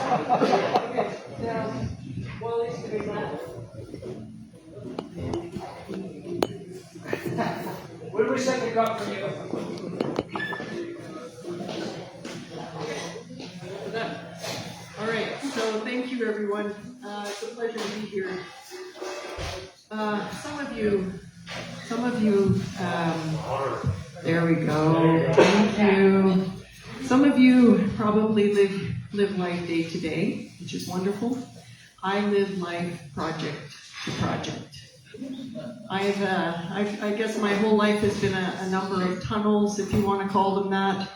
Okay, now, Wally's doing that. What do we set the cup for you? All right, so thank you, everyone. It's a pleasure to be here. Some of you, there we go. Thank you. Some of you probably live life day to day, which is wonderful. I live life project to project. I guess my whole life has been a number of tunnels, if you want to call them that,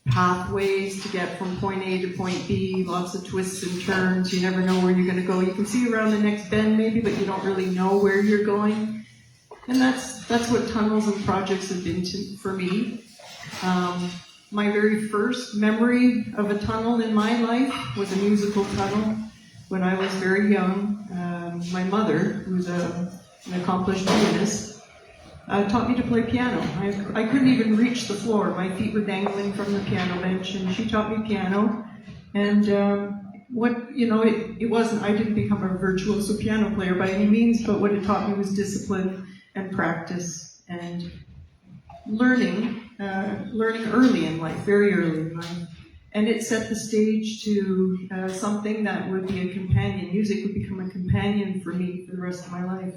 pathways to get from point A to point B, lots of twists and turns. You never know where you're going to go. You can see around the next bend maybe, but you don't really know where you're going. And that's what tunnels and projects have been for me. My very first memory of a tunnel in my life was a musical tunnel when I was very young. My mother, who's an accomplished pianist, taught me to play piano. I couldn't even reach the floor. My feet were dangling from the piano bench, and she taught me piano. And it wasn't, I didn't become a virtuoso piano player by any means, but what it taught me was discipline and practice and learning early in life, very early in life. And it set the stage to something that would be a companion. Music would become a companion for me for the rest of my life.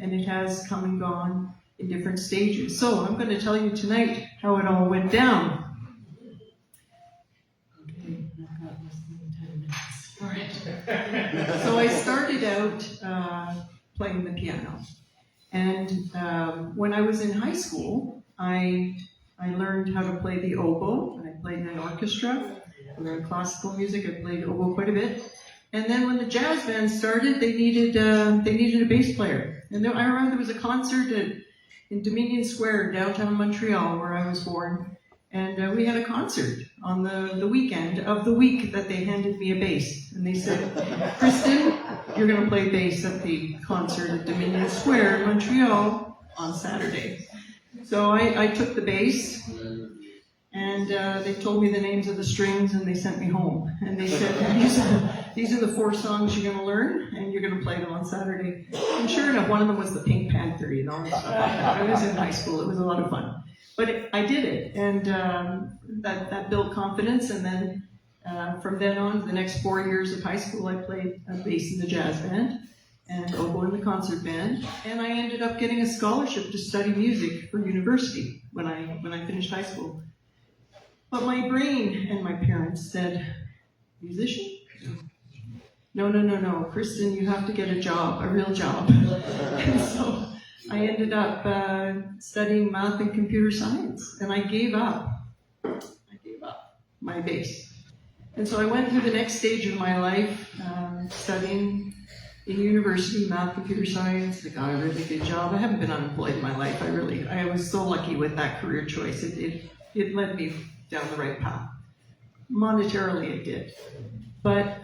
And it has come and gone in different stages. So I'm going to tell you tonight how it all went down. Okay, I've got less than 10 minutes. All right. So I started out playing the piano. And when I was in high school, I learned how to play the oboe, and I played in an orchestra. I learned classical music. I played oboe quite a bit. And then when the jazz band started, they needed a bass player. And I remember there was a concert in Dominion Square, downtown Montreal, where I was born. And we had a concert on the weekend of the week that they handed me a bass. And they said, Kristen, you're going to play bass at the concert at Dominion Square in Montreal on Saturday. So I took the bass, and they told me the names of the strings, and they sent me home. And they said, these are the 4 songs you're going to learn, and you're going to play them on Saturday. And sure enough, one of them was the Pink Panther, you know. I was in high school. It was a lot of fun. But I did it, and that built confidence. And then from then on, the next 4 years of high school, I played bass in the jazz band and oboe in the concert band. And I ended up getting a scholarship to study music for university when I finished high school. But my brain and my parents said, musician? No, Kristen, you have to get a job, a real job. And so I ended up studying math and computer science, and I gave up my bass. And so I went through the next stage of my life, studying in university, math, computer science. I got a really good job. I haven't been unemployed in my life. I was so lucky with that career choice. It led me down the right path. Monetarily, it did. But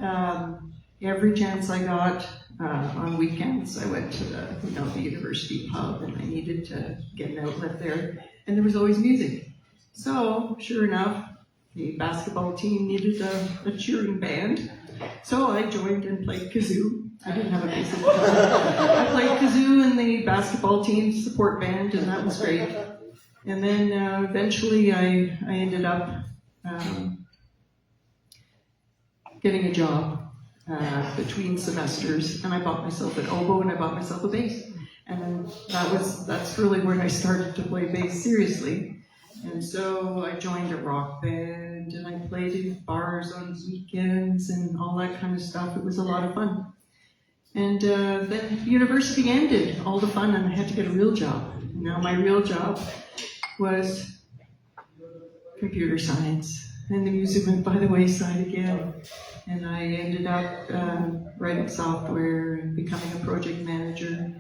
every chance I got on weekends, I went to the university pub, and I needed to get an outlet there. And there was always music. So, sure enough, the basketball team needed a cheering band. So I joined and played kazoo. I didn't have a bass at the time. I played kazoo in the basketball team support band, and that was great. And then eventually I ended up getting a job between semesters, and I bought myself an oboe and I bought myself a bass. And that's really when I started to play bass seriously. And so I joined a rock band, and I played in bars on weekends and all that kind of stuff. It was a lot of fun. And then university ended, all the fun, and I had to get a real job. Now my real job was computer science, and the music went by the wayside again. And I ended up writing software and becoming a project manager.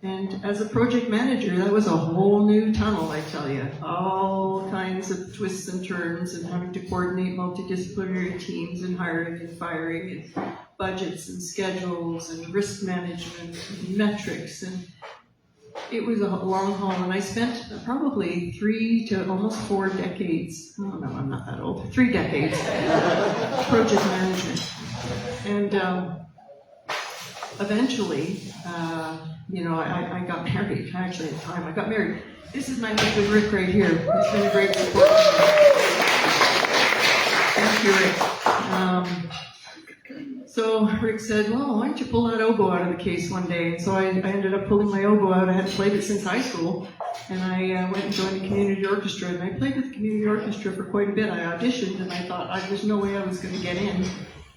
And as a project manager, that was a whole new tunnel, I tell you. All kinds of twists and turns, and having to coordinate multidisciplinary teams, and hiring and firing, and budgets and schedules, and risk management, and metrics. And it was a long haul, and I spent probably 3 to almost 4 decades. Oh no, I'm not that old. 3 decades project management. And eventually, I got married. Actually, at the time, I got married. This is my husband, Rick, right here. He's been a great support. Thank you, Rick. So Rick said, well, why don't you pull that oboe out of the case one day? And so I ended up pulling my oboe out. I had played it since high school. And I went and joined the community orchestra. And I played with the community orchestra for quite a bit. I auditioned and I thought there's no way I was going to get in.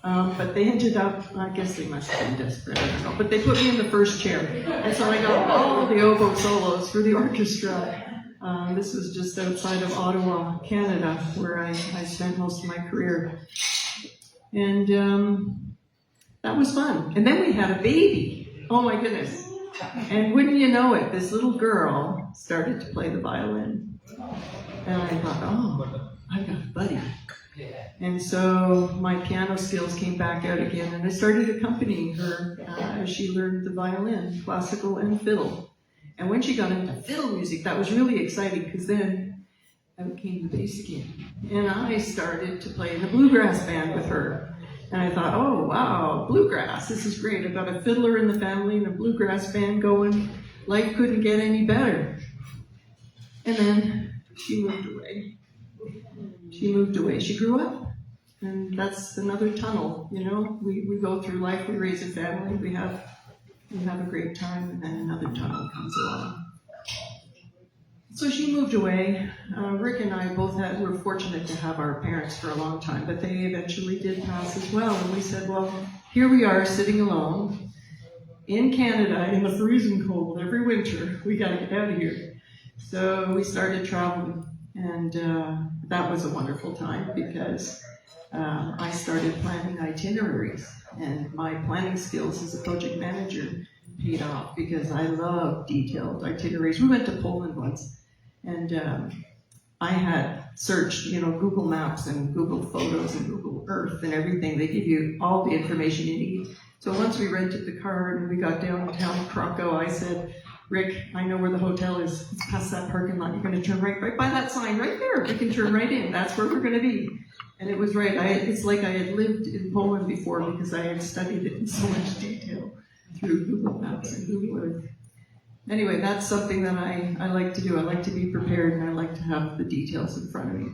But they ended up, I guess they must have been desperate, I don't know. But they put me in the first chair. And so I got all the oboe solos for the orchestra. This was just outside of Ottawa, Canada, where I spent most of my career. And that was fun. And then we had a baby. Oh my goodness. And wouldn't you know it, this little girl started to play the violin. And I thought, oh, I've got a buddy. And so my piano skills came back out again, and I started accompanying her as she learned the violin, classical and fiddle. And when she got into fiddle music, that was really exciting, because then out came the bass again. And I started to play in a bluegrass band with her. And I thought, oh, wow, bluegrass, this is great. I've got a fiddler in the family and a bluegrass band going. Life couldn't get any better. And then she moved away. She grew up. And that's another tunnel, you know. We go through life, we raise a family, we have a great time, and then another tunnel comes along. So she moved away. Rick and I both were fortunate to have our parents for a long time, but they eventually did pass as well. And we said, well, here we are sitting alone in Canada in the freezing cold every winter. We got to get out of here. So we started traveling, and that was a wonderful time because I started planning itineraries, and my planning skills as a project manager paid off because I love detailed itineraries. We went to Poland once. And I had searched, Google Maps and Google Photos and Google Earth and everything. They give you all the information you need. So once we rented the car and we got downtown Krakow, I said, Rick, I know where the hotel is. It's past that parking lot. You're going to turn right by that sign right there. We can turn right in. That's where we're going to be. And it was right. It's like I had lived in Poland before because I had studied it in so much detail through Google Maps and Google Earth. Anyway, that's something that I like to do. I like to be prepared, and I like to have the details in front of me.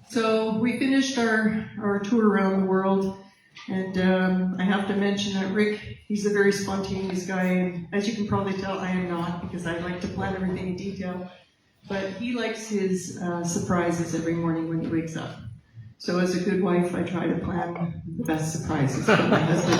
So we finished our tour around the world, and I have to mention that Rick, he's a very spontaneous guy, and as you can probably tell, I am not, because I like to plan everything in detail. But he likes his surprises every morning when he wakes up. So as a good wife, I try to plan the best surprises for my husband.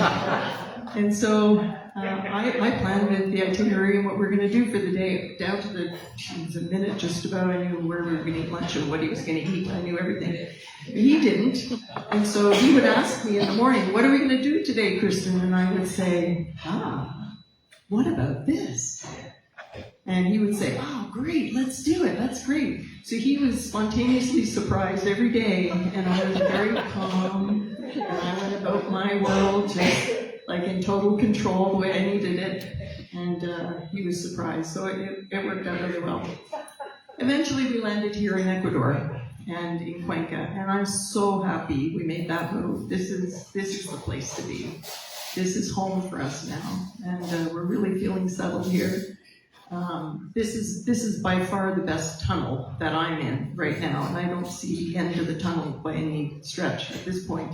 And so I planned the itinerary and what we're going to do for the day, down to the minute just about. I knew where we were going to eat lunch and what he was going to eat. I knew everything. He didn't. And so he would ask me in the morning, what are we going to do today, Kristen? And I would say, what about this? And he would say, oh, great, let's do it. That's great. So he was spontaneously surprised every day, and I was very calm, and I went about my world just like in total control the way I needed it, and he was surprised. So it worked out really well. Eventually we landed here in Ecuador and in Cuenca, and I'm so happy we made that move. This is the place to be. This is home for us now, and we're really feeling settled here. This is by far the best tunnel that I'm in right now, and I don't see the end of the tunnel by any stretch at this point.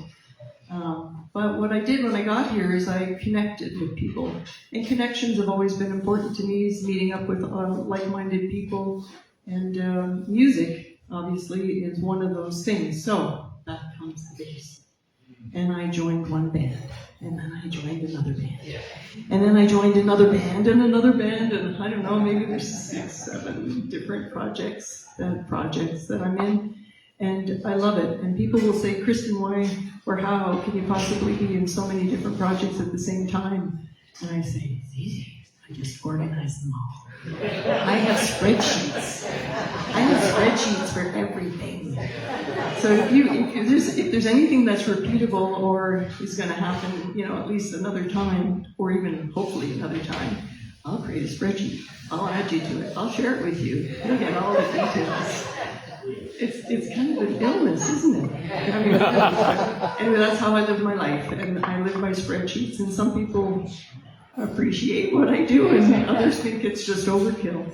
But what I did when I got here is I connected with people, and connections have always been important to me, is meeting up with like-minded people, and music, obviously, is one of those things. So, that comes the bass. And I joined one band, and then I joined another band. And then I joined another band, and I don't know, maybe there's 6, 7 different projects that I'm in. And I love it. And people will say, Kristen, why or how can you possibly be in so many different projects at the same time? And I say, it's easy. I just organize them all. I have spreadsheets. For everything. So if there's anything that's repeatable or is going to happen, at least another time, or even hopefully another time, I'll create a spreadsheet. I'll add you to it. I'll share it with you. You'll get all the details. It's kind of an illness, isn't it? I mean, anyway, that's how I live my life, and I live by spreadsheets, and some people appreciate what I do, and others think it's just overkill.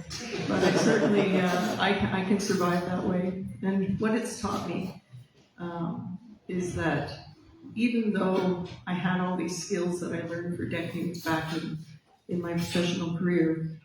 But I certainly, I can survive that way. And what it's taught me is that even though I had all these skills that I learned for decades back in my professional career,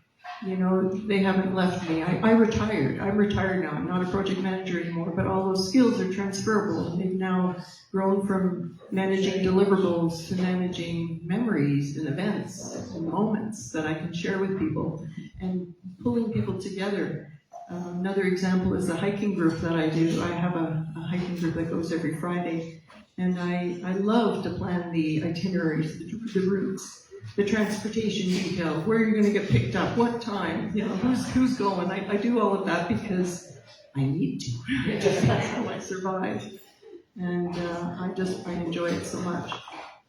you know, they haven't left me. I retired. I'm retired now. I'm not a project manager anymore, but all those skills are transferable. They've now grown from managing deliverables to managing memories and events and moments that I can share with people and pulling people together. Another example is the hiking group that I do. I have a hiking group that goes every Friday, and I love to plan the itineraries, the routes, the transportation detail, where you're going to get picked up, what time, you know, who's going. I do all of that because I need to. That's how I survive. And I enjoy it so much.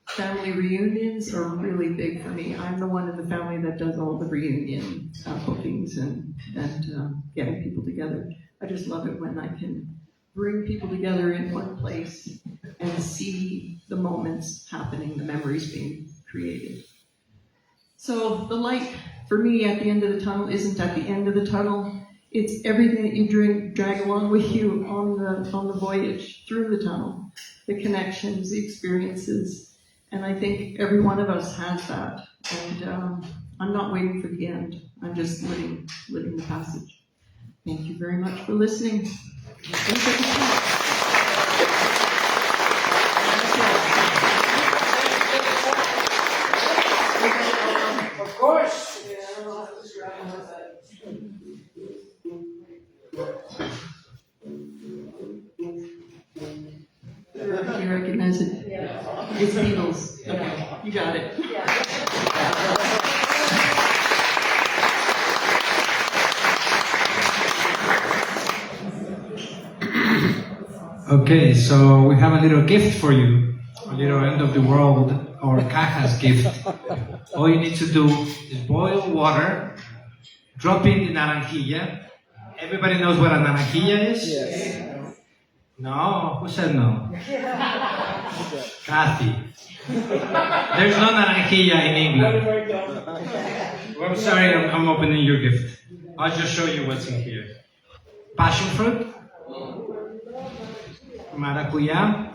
Family reunions are really big for me. I'm the one in the family that does all the reunion cookings and getting people together. I just love it when I can bring people together in one place and see the moments happening, the memories being created. So the light for me at the end of the tunnel isn't at the end of the tunnel. It's everything that you drag along with you on the voyage through the tunnel, the connections, the experiences. And I think every one of us has that. And I'm not waiting for the end. I'm just living the passage. Thank you very much for listening. Of course. You recognize it? Yeah. It's Beatles. Okay, you got it. Okay, so we have a little gift for you, a little end of the world or cajas gift. All you need to do is boil water, drop in the naranjilla. Everybody knows what a naranjilla is? Yes. No? Who said no? Kathy. There's no naranjilla in England. Well, I'm sorry, I'm opening your gift. I'll just show you what's in here. Passion fruit, maracuya,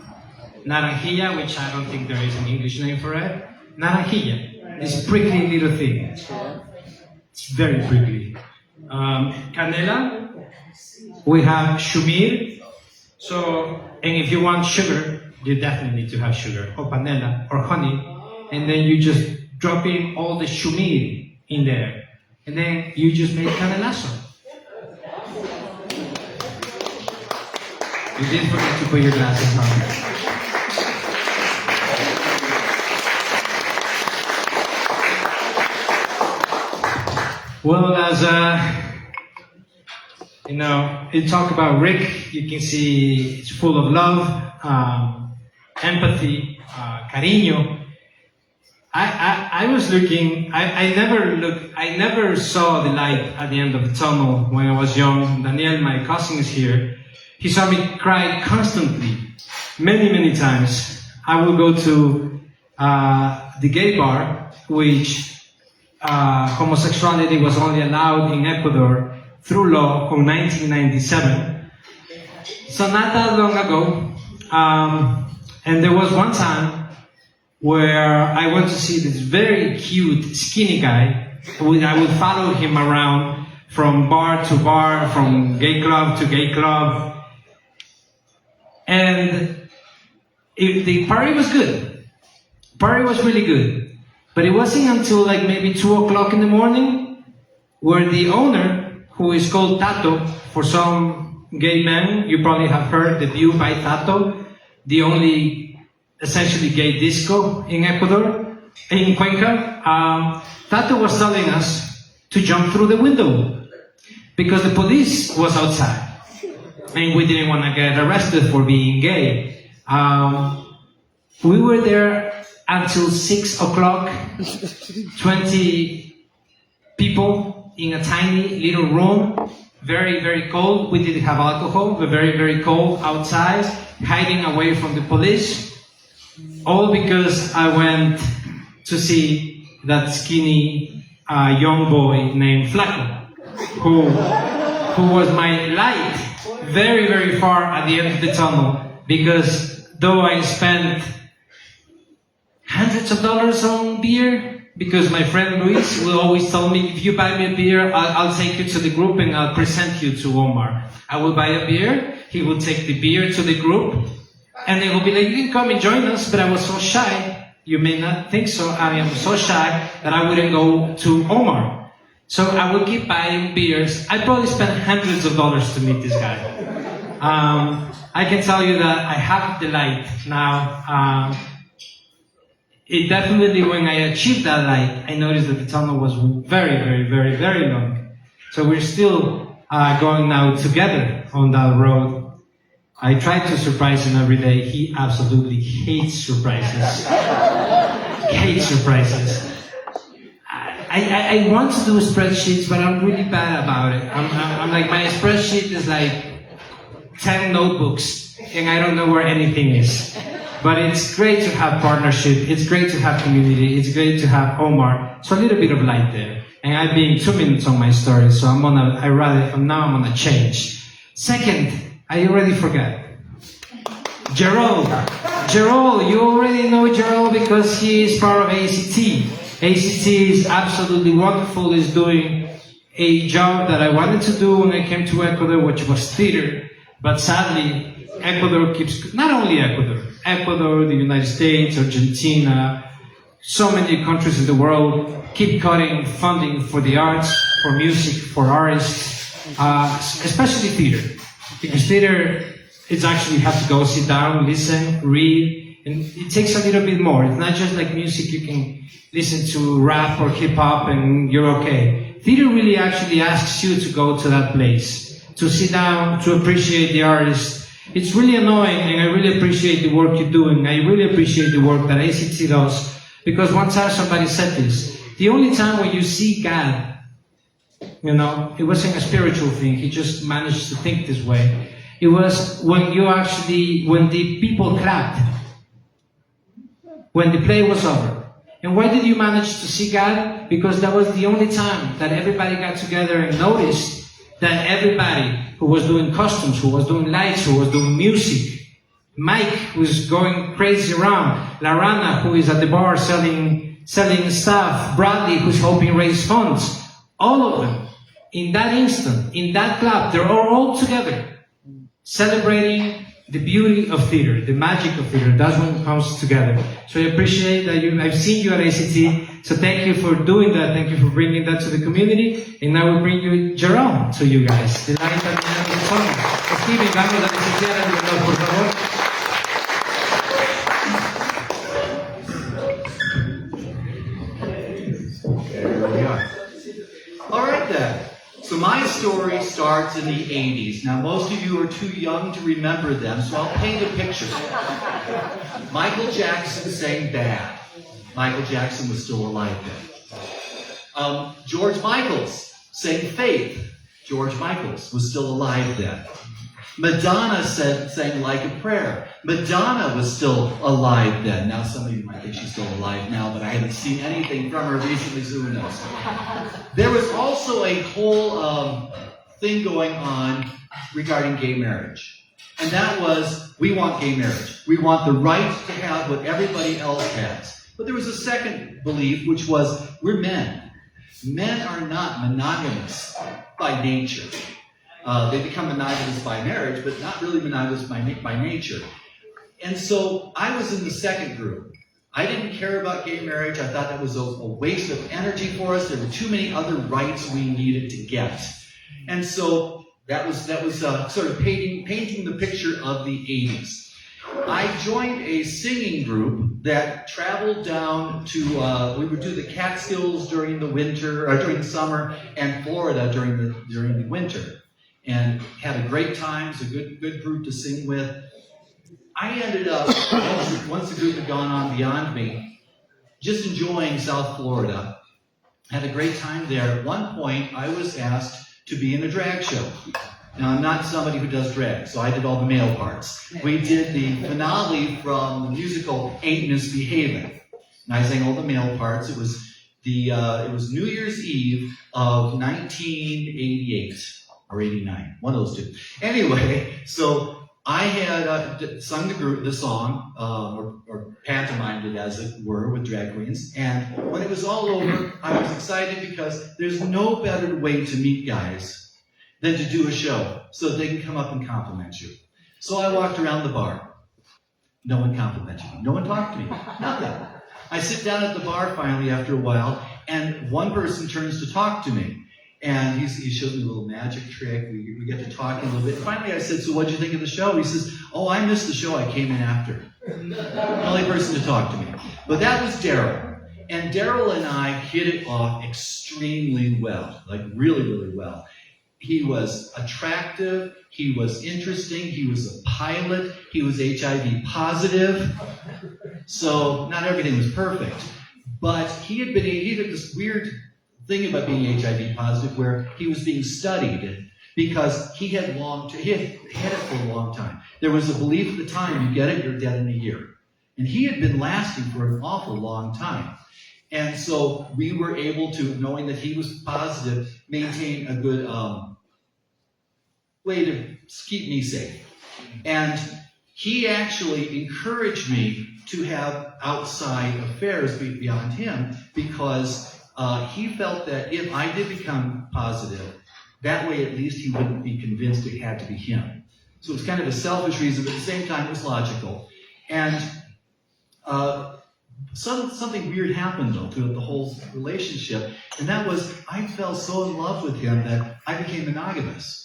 naranjilla, which I don't think there is an English name for it. Naranjilla, this prickly little thing. It's very prickly. Canela, we have shumir. So, and if you want sugar, you definitely need to have sugar, or panela, or honey, and then you just drop in all the shumir in there, and then you just make canelazo. You did forget to put your glasses on. Well, as you know, you talk about Rick, you can see it's full of love, empathy, cariño. I was looking, I never saw the light at the end of the tunnel when I was young. Daniel, my cousin, is here. He saw me cry constantly, many times. I would go to the gay bar, which homosexuality was only allowed in Ecuador through law in 1997. So not that long ago. And there was one time where I went to see this very cute, skinny guy. I would follow him around from bar to bar, from gay club to gay club. And the party was good. Party was really good. But it wasn't until like maybe 2 o'clock in the morning where the owner, who is called Tato, for some gay men, you probably have heard the View by Tato, the only essentially gay disco in Ecuador, in Cuenca. Tato was telling us to jump through the window because the police was outside and we didn't want to get arrested for being gay. We were there until 6 o'clock, 20 people in a tiny little room, very, very cold. We didn't have alcohol. We were very, very cold outside, hiding away from the police. All because I went to see that skinny young boy named Flaco, who was my light very, very far at the end of the tunnel. Because though I spent hundreds of dollars on beer, because my friend Luis will always tell me, if you buy me a beer, I'll take you to the group and I'll present you to Omar. I will buy a beer, he will take the beer to the group, and they will be like, you can come and join us, but I was so shy. You may not think so, I am so shy that I wouldn't go to Omar. So I would keep buying beers. I probably spent hundreds of dollars to meet this guy. I can tell you that I have the light now. It definitely, when I achieved that light, I noticed that the tunnel was very, very, very, very long. So we're still going now together on that road. I try to surprise him every day. He absolutely hates surprises. Hates surprises. I want to do spreadsheets, but I'm really bad about it. I'm like, my spreadsheet is like 10 notebooks, and I don't know where anything is. But it's great to have partnership, it's great to have community, it's great to have Omar. So a little bit of light there. And I've been 2 minutes on my story, so now I'm on a change. Second, I already forgot. Gerald, you already know Gerald because he is part of ACT. ACT is absolutely wonderful, is doing a job that I wanted to do when I came to Ecuador, which was theater. But sadly, Ecuador keeps, not only Ecuador, the United States, Argentina, so many countries in the world keep cutting funding for the arts, for music, for artists, especially theater. Because theater, it's actually you have to go sit down, listen, read, and it takes a little bit more. It's not just like music, you can listen to rap or hip hop and you're okay. Theater really actually asks you to go to that place, to sit down, to appreciate the artist. It's really annoying, and I really appreciate the work you're doing. I really appreciate the work that ACT does, because one time somebody said this, the only time when you see God, it wasn't a spiritual thing, he just managed to think this way. It was when the people clapped, when the play was over. And why did you manage to see God? Because that was the only time that everybody got together and noticed that everybody who was doing costumes, who was doing lights, who was doing music, Mike, who's going crazy around, Larana, who is at the bar selling stuff, Bradley, who's helping raise funds, all of them, in that instant, in that club, they're all together, celebrating the beauty of theater, the magic of theater. That's when it comes together. So I appreciate that I've seen you at ACT, so thank you for doing that, thank you for bringing that to the community, and now we'll bring you Jerome to you guys. The light at the end of the tunnel. Steven, vamos a licenciar a Jerome, por favor. Okay, here we are. All right then. So my story starts in the 80s. Now most of you are too young to remember them, so I'll paint a picture. Michael Jackson sang Bad. Michael Jackson was still alive then. George Michaels sang Faith. George Michaels was still alive then. Madonna sang Like a Prayer. Madonna was still alive then. Now some of you might think she's still alive now, but I haven't seen anything from her recently, so who knows. There was also a whole thing going on regarding gay marriage. And that was, we want gay marriage. We want the right to have what everybody else has. But there was a second belief, which was, we're men. Men are not monogamous by nature. They become monogamous by marriage, but not really monogamous by nature. And so I was in the second group. I didn't care about gay marriage. I thought that was a waste of energy for us. There were too many other rights we needed to get. And so that was sort of painting the picture of the 80s. I joined a singing group that traveled down to, we would do the Catskills during the winter, or during the summer, and Florida during the winter. And had a great time. It's a good group to sing with. I ended up, once the group had gone on beyond me, just enjoying South Florida. Had a great time there. At one point, I was asked to be in a drag show. Now, I'm not somebody who does drag, so I did all the male parts. We did the finale from the musical Ain't Misbehavin', and I sang all the male parts. It was New Year's Eve of 1988 or 89, one of those two. Anyway, so I had sung the song, or pantomimed it as it were, with drag queens. And when it was all over, I was excited because there's no better way to meet guys than to do a show so they can come up and compliment you. So I walked around the bar. No one complimented me. No one talked to me. Nothing. I sit down at the bar finally after a while, and one person turns to talk to me. And he shows me a little magic trick. We get to talking a little bit. Finally, I said, so what'd you think of the show? He says, oh, I missed the show. I came in after. The only person to talk to me. But that was Daryl. And Daryl and I hit it off extremely well, like really, really well. He was attractive. He was interesting. He was a pilot. He was HIV positive. So not everything was perfect. But he had this weird thing about being HIV positive where he was being studied because he had it for a long time. There was a belief at the time, you get it, you're dead in a year. And he had been lasting for an awful long time. And so we were able to, knowing that he was positive, maintain a good way to keep me safe. And he actually encouraged me to have outside affairs beyond him because he felt that if I did become positive, that way at least he wouldn't be convinced it had to be him. So it was kind of a selfish reason, but at the same time it was logical. And something weird happened though through the whole relationship, and that was I fell so in love with him that I became monogamous.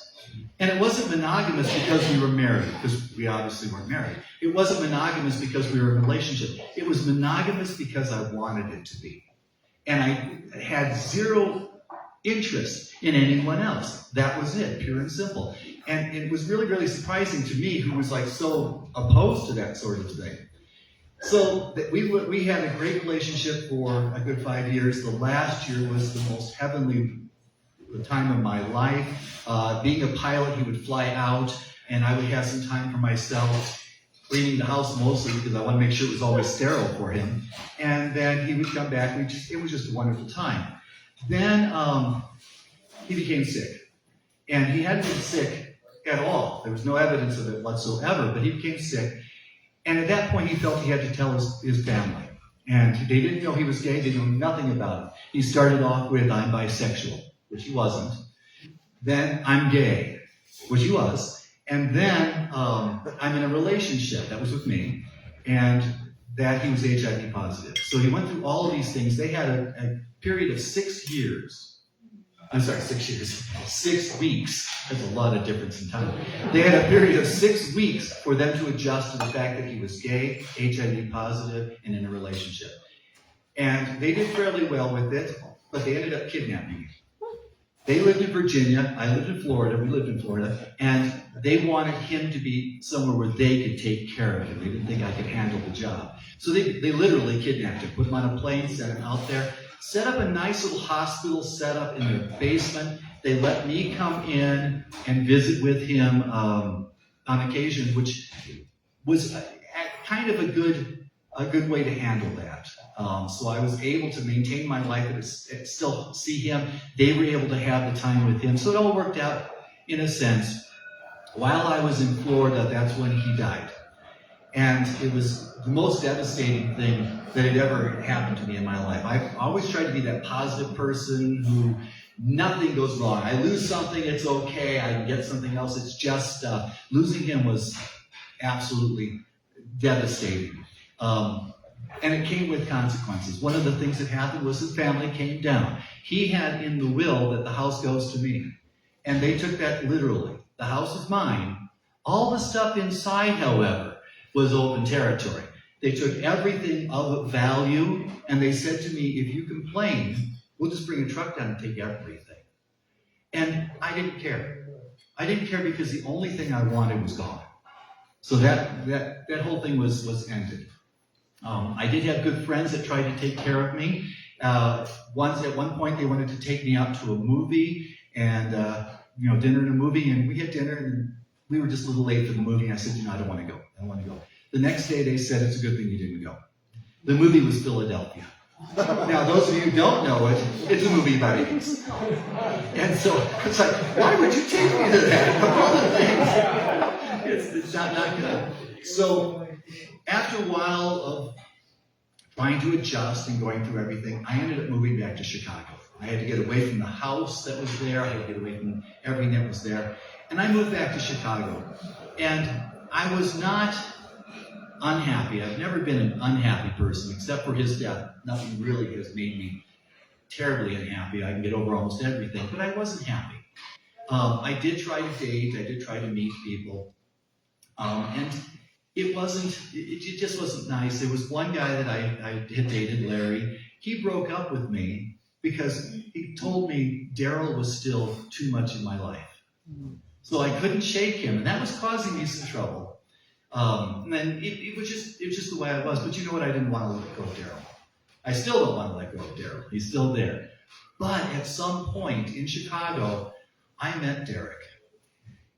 And it wasn't monogamous because we were married, because we obviously weren't married. It wasn't monogamous because we were in a relationship. It was monogamous because I wanted it to be. And I had zero interest in anyone else. That was it, pure and simple. And it was really, really surprising to me, who was like so opposed to that sort of thing. So we had a great relationship for a good 5 years. The last year was the most heavenly time of my life. Being a pilot, he would fly out, and I would have some time for myself, cleaning the house mostly because I want to make sure it was always sterile for him. And then he would come back. It was just a wonderful time. Then he became sick, and he hadn't been sick at all. There was no evidence of it whatsoever, but he became sick. And at that point, he felt he had to tell his family. And they didn't know he was gay. They knew nothing about it. He started off with, I'm bisexual, which he wasn't. Then, I'm gay, which he was. And then, I'm in a relationship. That was with me. And that he was HIV positive. So he went through all of these things. They had a period of 6 years. I'm sorry, 6 years. 6 weeks. That's a lot of difference in time. They had a period of 6 weeks for them to adjust to the fact that he was gay, HIV positive, and in a relationship. And they did fairly well with it, but they ended up kidnapping him. They lived in Virginia. I lived in Florida. We lived in Florida. And they wanted him to be somewhere where they could take care of him. They didn't think I could handle the job. So they literally kidnapped him, put him on a plane, sent him out there, set up a nice little hospital setup in their basement. They let me come in and visit with him on occasion, which was kind of a good way to handle that. So I was able to maintain my life and still see him. They were able to have the time with him. So it all worked out in a sense. While I was in Florida, that's when he died. And it was the most devastating thing that had ever happened to me in my life. I've always tried to be that positive person who nothing goes wrong. I lose something, it's okay. I can get something else. It's just losing him was absolutely devastating. And it came with consequences. One of the things that happened was his family came down. He had in the will that the house goes to me. And they took that literally. The house is mine. All the stuff inside, however, was open territory. They took everything of value, and they said to me, if you complain, we'll just bring a truck down and take everything. And I didn't care. I didn't care because the only thing I wanted was gone. So that whole thing was ended. I did have good friends that tried to take care of me. At one point, they wanted to take me out to a movie, and dinner and a movie, and we had dinner, and we were just a little late for the movie, and I said, I don't want to go. I don't want to go. The next day, they said, it's a good thing you didn't go. The movie was Philadelphia. Now, those of you who don't know it, it's a movie about AIDS. And so it's like, why would you take me to that? Of all the things, it's not good. So after a while of trying to adjust and going through everything, I ended up moving back to Chicago. I had to get away from the house that was there. I had to get away from everything that was there. And I moved back to Chicago. And I was not unhappy. I've never been an unhappy person, except for his death. Nothing really has made me terribly unhappy. I can get over almost everything, but I wasn't happy. I did try to date. I did try to meet people. And it just wasn't nice. There was one guy that I had dated, Larry. He broke up with me because he told me Daryl was still too much in my life. So I couldn't shake him, and that was causing me some trouble. And then it was just the way I was. But you know what? I didn't want to let go of Daryl. I still don't want to let go of Daryl. He's still there. But at some point in Chicago, I met Derek.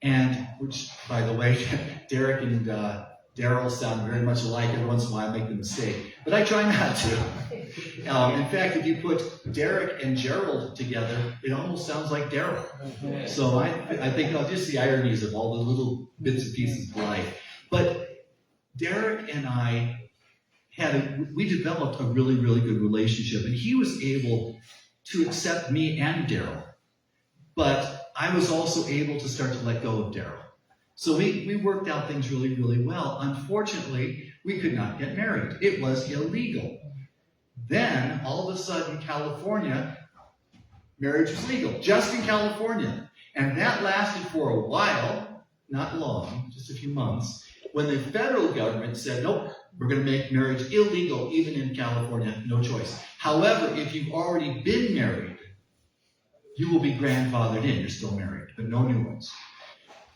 And, which, by the way, Derek and Daryl sound very much alike. Every once in a while I make the mistake. But I try not to. In fact, if you put Derek and Gerald together, it almost sounds like Daryl. So I think just the ironies of all the little bits and pieces of life. But Derek and I we developed a really, really good relationship, and he was able to accept me and Daryl. But I was also able to start to let go of Daryl. So we worked out things really, really well. Unfortunately, we could not get married. It was illegal. Then, all of a sudden, California, marriage was legal, just in California. And that lasted for a while, not long, just a few months, when the federal government said, nope, we're going to make marriage illegal, even in California, no choice. However, if you've already been married, you will be grandfathered in. You're still married, but no new ones.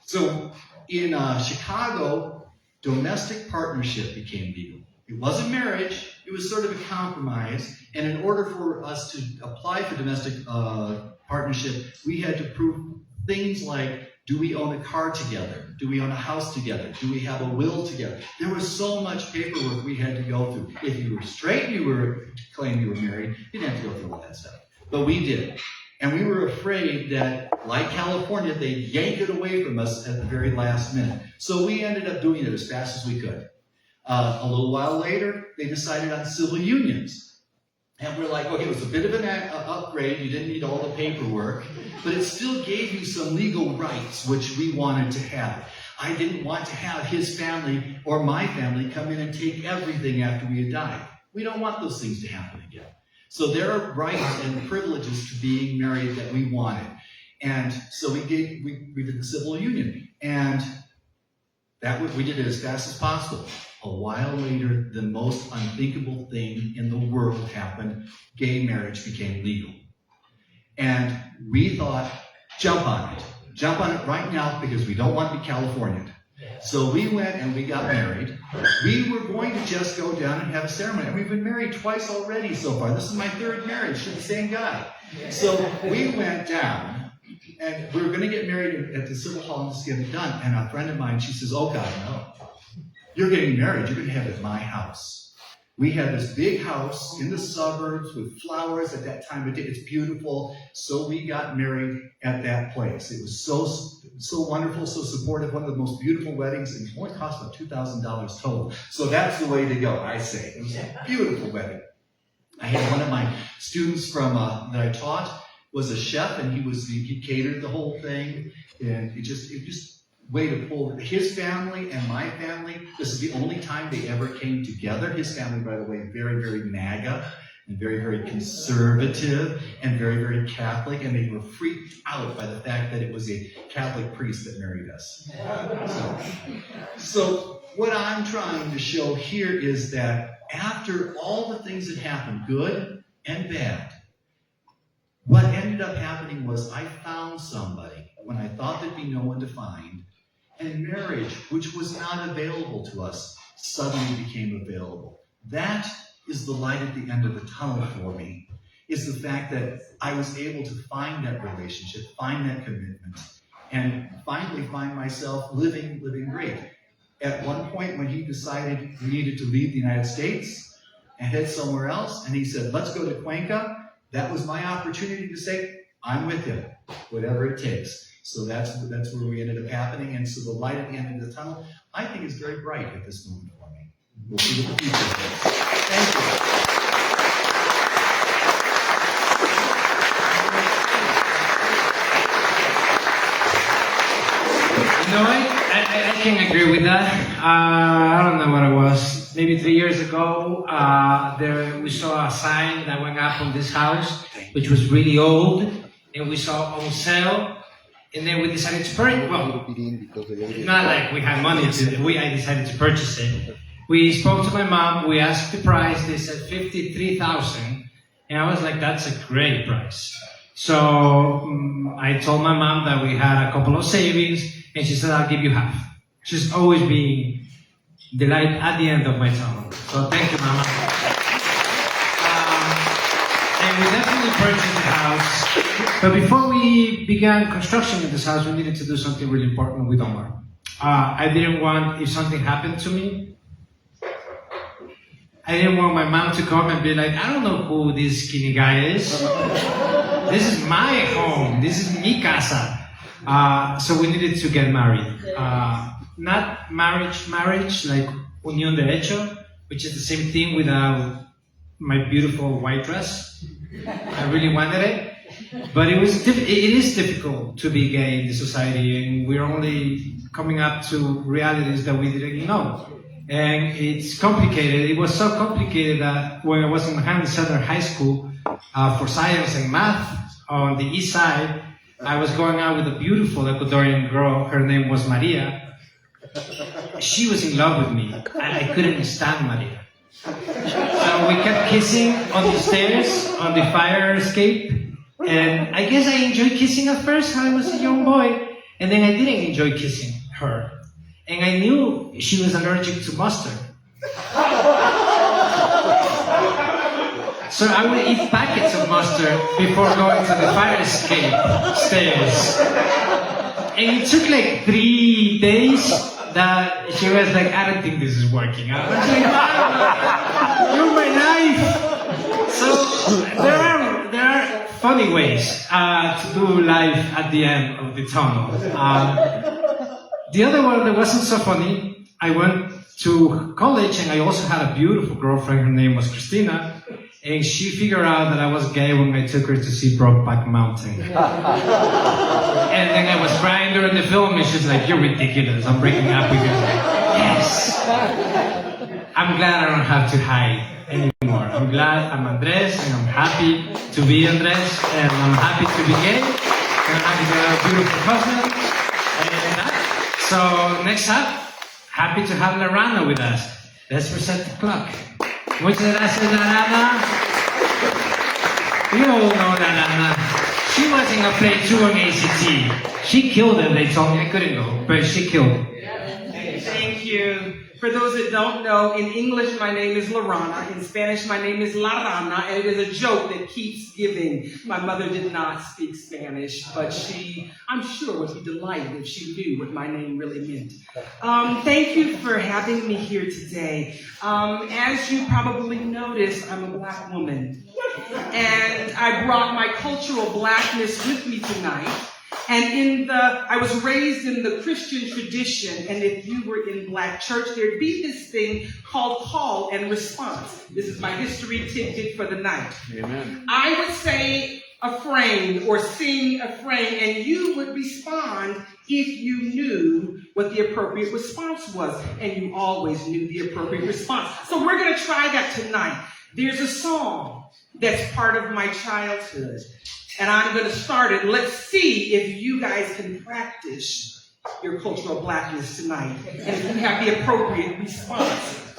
So in Chicago, domestic partnership became legal. It wasn't marriage. It was sort of a compromise. And in order for us to apply for domestic partnership, we had to prove things like, do we own a car together? Do we own a house together? Do we have a will together? There was so much paperwork we had to go through. If you were straight and you were claiming you were married, you didn't have to go through all that stuff. But we did. And we were afraid that, like California, they'd yank it away from us at the very last minute. So we ended up doing it as fast as we could. A little while later, they decided on civil unions. And we're like, okay, it was a bit of an upgrade. You didn't need all the paperwork. But it still gave you some legal rights, which we wanted to have. I didn't want to have his family or my family come in and take everything after we had died. We don't want those things to happen again. So there are rights and privileges to being married that we wanted. And so we did the civil union. And we did it as fast as possible. A while later, the most unthinkable thing in the world happened. Gay marriage became legal. And we thought, jump on it. Jump on it right now because we don't want to be Californian. So we went and we got married. We were going to just go down and have a ceremony. And we've been married twice already so far. This is my third marriage to the same guy. So we went down and we were going to get married at the Civil Hall and just get it done. And a friend of mine, she says, oh God, no. You're getting married. You're going to have it at my house. We had this big house in the suburbs with flowers at that time of day. It's beautiful. So we got married at that place. It was so wonderful, so supportive. One of the most beautiful weddings. And it only cost about $2,000 total. So that's the way to go, I say. It was a beautiful wedding. I had one of my students from that I taught was a chef, and he catered the whole thing. And it just way to pull his family and my family. This is the only time they ever came together. His family, by the way, very, very MAGA and very, very conservative and very, very Catholic. And they were freaked out by the fact that it was a Catholic priest that married us. So what I'm trying to show here is that after all the things that happened, good and bad, what ended up happening was I found somebody when I thought there'd be no one to find. And marriage, which was not available to us, suddenly became available. That is the light at the end of the tunnel for me. is the fact that I was able to find that relationship, find that commitment, and finally find myself living great. At one point when he decided we needed to leave the United States and head somewhere else, and he said, let's go to Cuenca, that was my opportunity to say, I'm with you, whatever it takes. So that's where we ended up happening. And so the light at the end of the tunnel, I think, is very bright at this moment for me. We'll see what the future holds. Thank you. No, I can agree with that. I don't know what it was. Maybe 3 years ago, we saw a sign that went up on this house, which was really old, and we saw on sale. And then we decided to purchase. Well, not like we had money to. I decided to purchase it. We spoke to my mom. We asked the price. They said 53,000, and I was like, "That's a great price." So I told my mom that we had a couple of savings, and she said, "I'll give you half." She's always been the light at the end of my tunnel. So thank you, Mama. And we definitely purchased the house. But before we began construction of this house, we needed to do something really important with Omar. I didn't want, if something happened to me, I didn't want my mom to come and be like, I don't know who this skinny guy is. This is my home. This is mi casa. So we needed to get married. Not marriage, like unión de hecho, which is the same thing without my beautiful white dress. I really wanted it. But it is difficult to be gay in this society, and we're only coming up to realities that we didn't know. And it's complicated. It was so complicated that when I was in Manhattan Southern High School for science and math on the east side, I was going out with a beautiful Ecuadorian girl. Her name was Maria. She was in love with me. I couldn't stand Maria. So we kept kissing on the stairs, on the fire escape. And I guess I enjoyed kissing at first. I was a young boy. And then I didn't enjoy kissing her. And I knew she was allergic to mustard. So I would eat packets of mustard before going to the fire escape stairs. And it took like 3 days that she was like, I don't think this is working. I was like, you're my life. So there are funny ways to do life at the end of the tunnel. The other one that wasn't so funny, I went to college and I also had a beautiful girlfriend. Her name was Christina. And she figured out that I was gay when I took her to see Brokeback Mountain. And then I was crying during the film and she's like, you're ridiculous, I'm breaking up with you. Yes! I'm glad I don't have to hide anymore. I'm glad I'm Andres and I'm happy to be Andres and I'm happy to be gay and I'm happy to have a beautiful husband. So next up, happy to have Larana with us. Let's reset the clock. Muchas gracias, Larana. You all know Larana. She was in a play too on ACT. She killed it. They told me I couldn't go, but she killed it. Thank you. For those that don't know, in English my name is Larana. In Spanish my name is La Rana, and it is a joke that keeps giving. My mother did not speak Spanish, but she, I'm sure, would be delighted if she knew what my name really meant. Thank you for having me here today. As you probably noticed, I'm a black woman, and I brought my cultural blackness with me tonight. And I was raised in the Christian tradition, and if you were in black church, there'd be this thing called call and response. This is my history tidbit for the night. Amen. I would say a frame or sing a frame, and you would respond if you knew what the appropriate response was, and you always knew the appropriate response. So we're going to try that tonight. There's a song that's part of my childhood. And I'm going to start it. Let's see if you guys can practice your cultural blackness tonight. And if you have the appropriate response.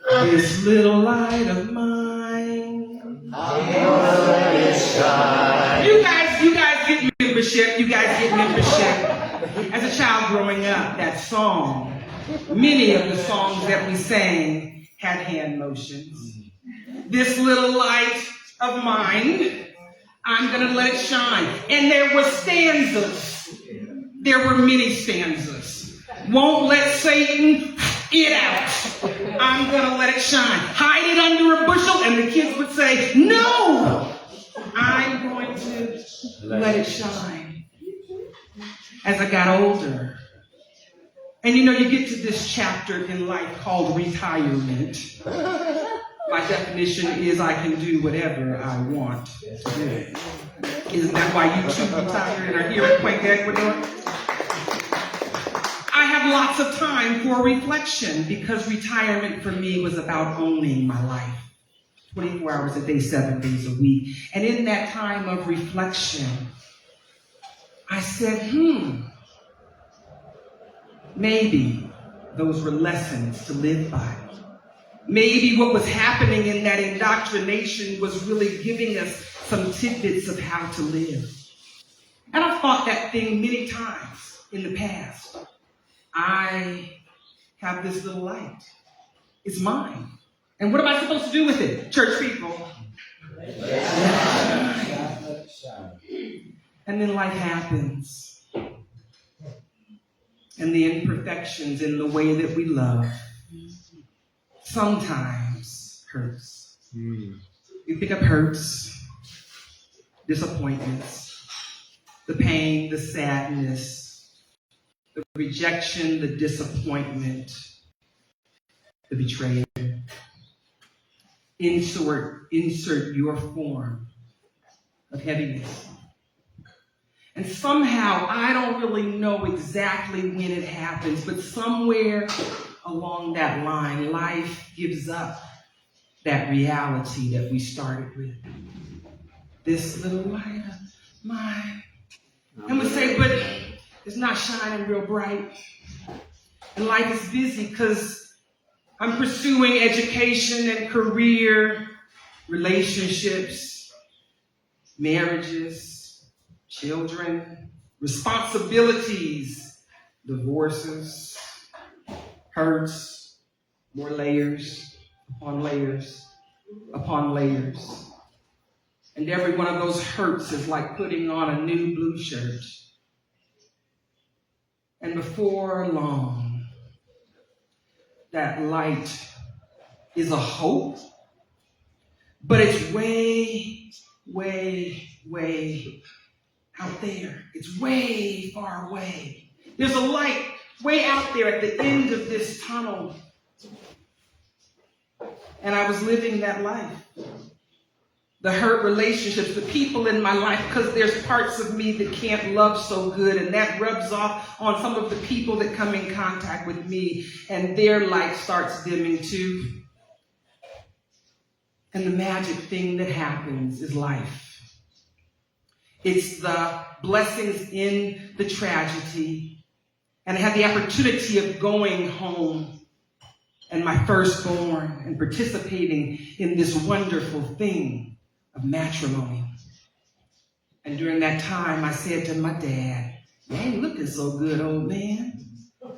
This little light of mine. You guys get membership. You guys get membership. As a child growing up, that song, many of the songs that we sang had hand motions. This little light of mine. I'm going to let it shine. And there were stanzas. There were many stanzas. Won't let Satan it out. I'm going to let it shine. Hide it under a bushel. And the kids would say, no, I'm going to let it shine. As I got older, and you know, you get to this chapter in life called retirement. My definition is I can do whatever I want to do. Isn't that why you two retired and are here at Cuenca, Ecuador? I have lots of time for reflection because retirement for me was about owning my life. 24 hours a day, 7 days a week. And in that time of reflection, I said, maybe those were lessons to live by. Maybe what was happening in that indoctrination was really giving us some tidbits of how to live. And I've thought that thing many times in the past. I have this little light. It's mine. And what am I supposed to do with it? Church people. And then life happens. And the imperfections in the way that we love sometimes hurts. You pick up hurts, disappointments, the pain, the sadness, the rejection, the disappointment, the betrayal. Insert your form of heaviness. And somehow, I don't really know exactly when it happens, but somewhere along that line, life gives up that reality that we started with. This little light of mine. And we say, but it's not shining real bright. And life is busy because I'm pursuing education and career, relationships, marriages, children, responsibilities, divorces, hurts, more layers upon layers upon layers. And every one of those hurts is like putting on a new blue shirt. And before long, that light is a hope, but it's way, way, way out there. It's way far away. There's a light way out there at the end of this tunnel. And I was living that life. The hurt relationships, the people in my life, because there's parts of me that can't love so good, and that rubs off on some of the people that come in contact with me, and their light starts dimming too. And the magic thing that happens is life. It's the blessings in the tragedy. And I had the opportunity of going home and my firstborn and participating in this wonderful thing of matrimony. And during that time, I said to my dad, "You ain't looking so good, old man."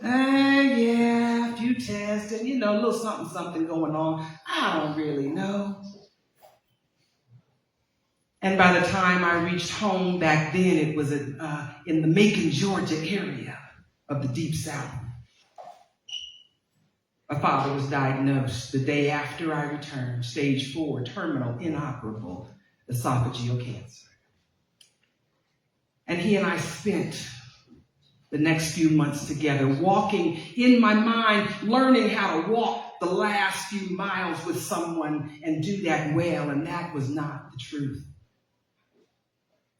Yeah, a few tests and, a little something going on. I don't really know. And by the time I reached home back then, it was in the Macon, Georgia area of the Deep South. My father was diagnosed the day after I returned, stage 4, terminal inoperable esophageal cancer. And he and I spent the next few months together, walking in my mind, learning how to walk the last few miles with someone and do that well, and that was not the truth.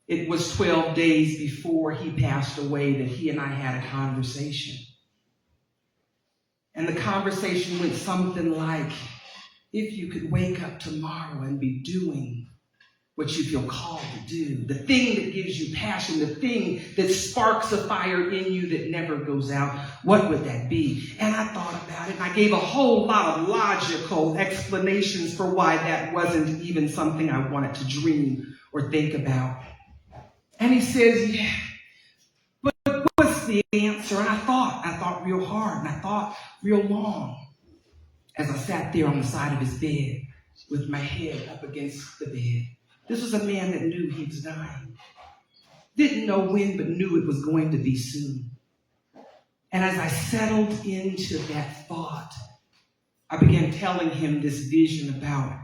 It was 12 days before he passed away that he and I had a conversation. And the conversation went something like, if you could wake up tomorrow and be doing what you feel called to do, the thing that gives you passion, the thing that sparks a fire in you that never goes out, what would that be? And I thought about it, and I gave a whole lot of logical explanations for why that wasn't even something I wanted to dream or think about. And he says, yeah, but what's the answer? And I thought real hard, and I thought real long as I sat there on the side of his bed. with my head up against the bed. This was a man that knew he was dying. Didn't know when, but knew it was going to be soon. And as I settled into that thought, I began telling him this vision about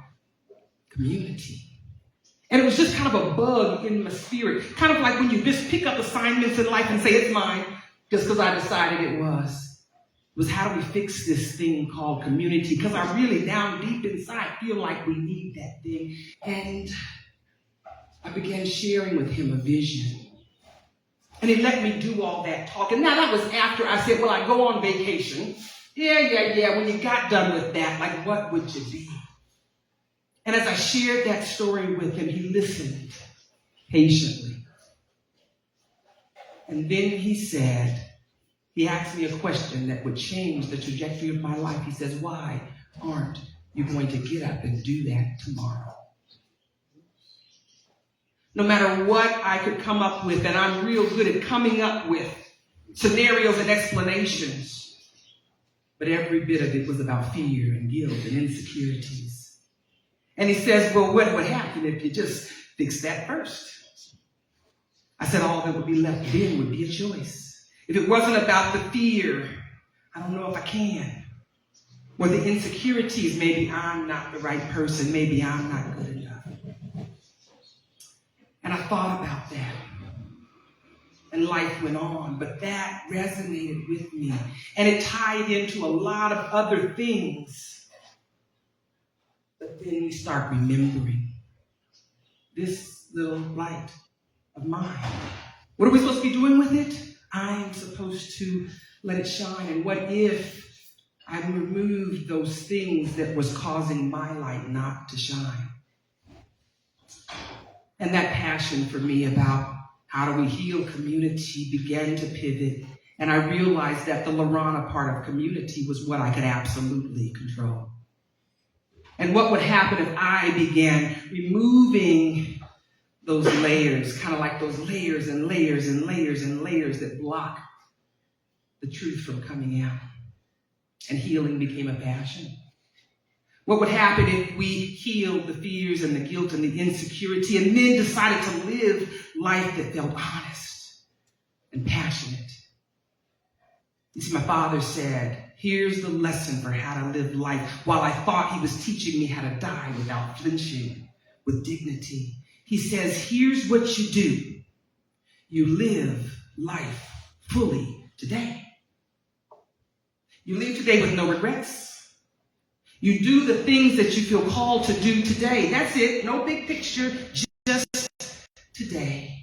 community. And it was just kind of a bug in my spirit, kind of like when you just pick up assignments in life and say, it's mine, just because I decided it was. It was how do we fix this thing called community? Because I really, down deep inside, feel like we need that thing. And I began sharing with him a vision. And he let me do all that talking. Now, that was after I said, well, I go on vacation. Yeah. When you got done with that, like, what would you be? And as I shared that story with him, he listened patiently. And then he asked me a question that would change the trajectory of my life. He says, why aren't you going to get up and do that tomorrow? No matter what I could come up with, and I'm real good at coming up with scenarios and explanations, but every bit of it was about fear and guilt and insecurities. And he says, well, what would happen if you just fix that first? I said, all that would be left then would be a choice. If it wasn't about the fear, I don't know if I can. Or the insecurities, maybe I'm not the right person, maybe I'm not good enough. And I thought about that. And life went on, but that resonated with me. And it tied into a lot of other things. But then we start remembering this little light of mine. What are we supposed to be doing with it? I'm supposed to let it shine. And what if I removed those things that was causing my light not to shine? And that passion for me about how do we heal community began to pivot. And I realized that the Lorana part of community was what I could absolutely control. And what would happen if I began removing those layers, kind of like those layers and layers and layers and layers that block the truth from coming out. And healing became a passion. What would happen if we healed the fears and the guilt and the insecurity and then decided to live life that felt honest and passionate? You see, my father said, here's the lesson for how to live life, while I thought he was teaching me how to die without flinching, with dignity. He says, here's what you do. You live life fully today. You live today with no regrets. You do the things that you feel called to do today. That's it. No big picture, just today.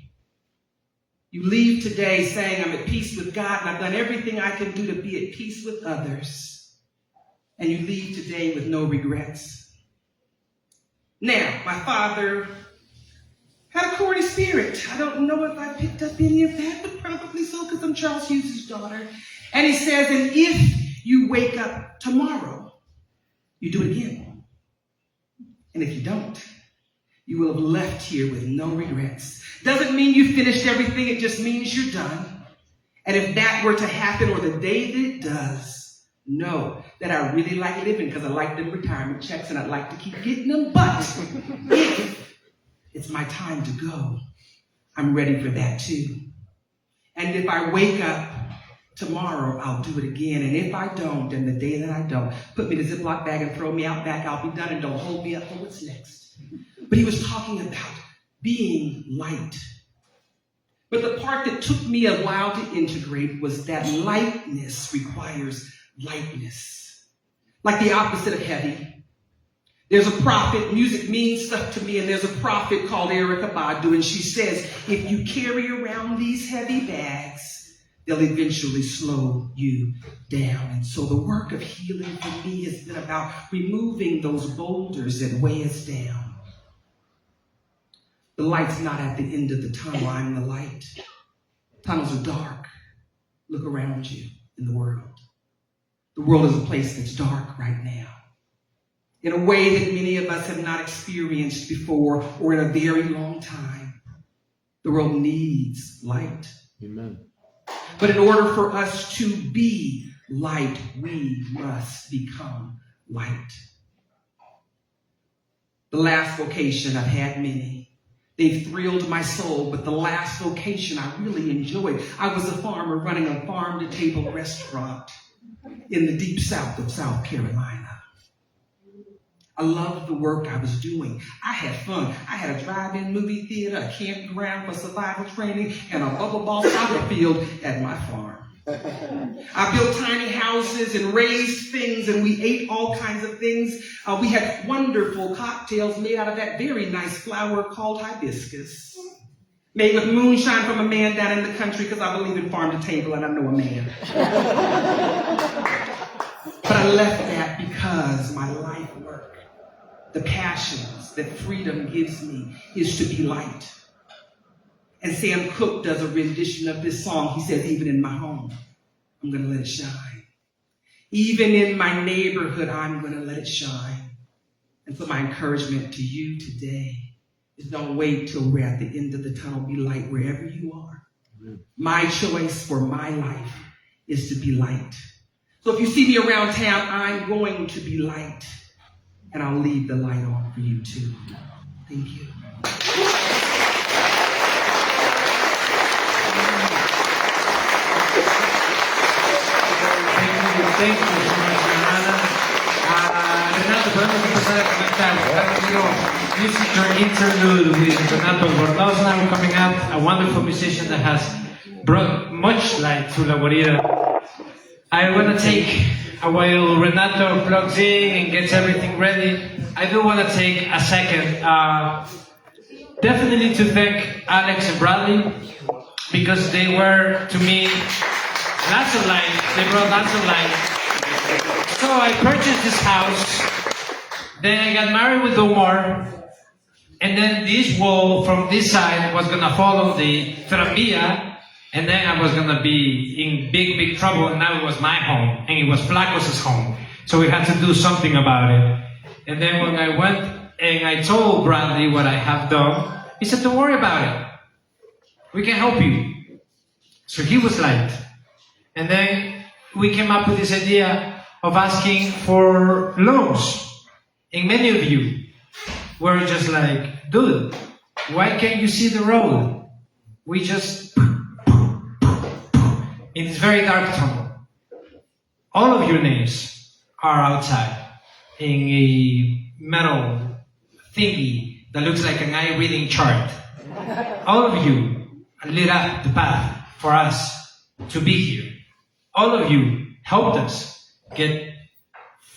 You leave today saying, I'm at peace with God and I've done everything I can do to be at peace with others. And you leave today with no regrets. Now, my father had a corny spirit. I don't know if I picked up any of that, but probably so because I'm Charles Hughes' daughter. And he says, and if you wake up tomorrow, you do it again. And if you don't, you will have left here with no regrets. Doesn't mean you finished everything. It just means you're done. And if that were to happen, or the day that it does, know that I really like living because I like them retirement checks and I'd like to keep getting them. But if it's my time to go, I'm ready for that too. And if I wake up tomorrow, I'll do it again. And if I don't, and the day that I don't, put me in a Ziploc bag and throw me out back, I'll be done, and don't hold me up for what's next. But he was talking about being light. But the part that took me a while to integrate was that lightness requires lightness. Like the opposite of heavy. There's a prophet, music means stuff to me, and there's a prophet called Erykah Badu, and she says, if you carry around these heavy bags, they'll eventually slow you down. And so the work of healing for me has been about removing those boulders that weigh us down. The light's not at the end of the tunnel. I'm the light. Tunnels are dark. Look around you in the world. The world is a place that's dark right now, in a way that many of us have not experienced before or in a very long time. The world needs light. Amen. But in order for us to be light, we must become light. The last vocation, I've had many. They've thrilled my soul, but the last vocation I really enjoyed. I was a farmer running a farm-to-table restaurant in the deep south of South Carolina. I loved the work I was doing. I had fun. I had a drive-in movie theater, a campground for survival training, and a bubble ball soccer field at my farm. I built tiny houses and raised things, and we ate all kinds of things. We had wonderful cocktails made out of that very nice flower called hibiscus, made with moonshine from a man down in the country, because I believe in farm to table and I know a man. But I left that because my life work, the passions that freedom gives me, is to be light. And Sam Cooke does a rendition of this song. He says, even in my home, I'm going to let it shine. Even in my neighborhood, I'm going to let it shine. And so my encouragement to you today is don't wait till we're at the end of the tunnel. Be light wherever you are. My choice for my life is to be light. So if you see me around town, I'm going to be light. And I'll leave the light on for you too. Thank you. Thank you so much, Renata. Renato, podemos empezar a conectar. Rápido, musical interlude with Renato Bordosa now coming up, a wonderful musician that has brought much light to La Guarida. I want to take, while Renato plugs in and gets everything ready, I do want to take a second, definitely to thank Alex and Bradley, because they were, to me, lots of light. They brought lots of light. So I purchased this house. Then I got married with Omar. And then this wall from this side was going to follow the tranvía. And then I was going to be in big, big trouble. And now it was my home. And it was Flacos' home. So we had to do something about it. And then when I went and I told Bradley what I have done, he said, don't worry about it. We can help you. So he was light. And then we came up with this idea of asking for loans. And many of you were just like, dude, why can't you see the road? We just, in this very dark tunnel. All of your names are outside in a metal thingy that looks like an eye reading chart. All of you lit up the path for us to be here. All of you helped us get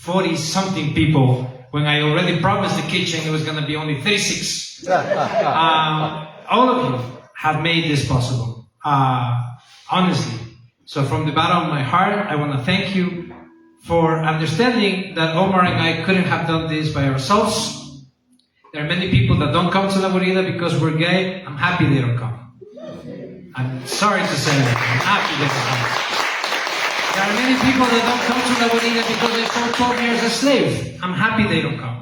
40-something people when I already promised the kitchen it was going to be only 36. All of you have made this possible, honestly. So from the bottom of my heart, I want to thank you for understanding that Omar and I couldn't have done this by ourselves. There are many people that don't come to La Guarida because we're gay. I'm happy they don't come. I'm sorry to say that. I'm happy they don't come. There are many people that don't come to La Guarida because they saw 12 years a slave. I'm happy they don't come.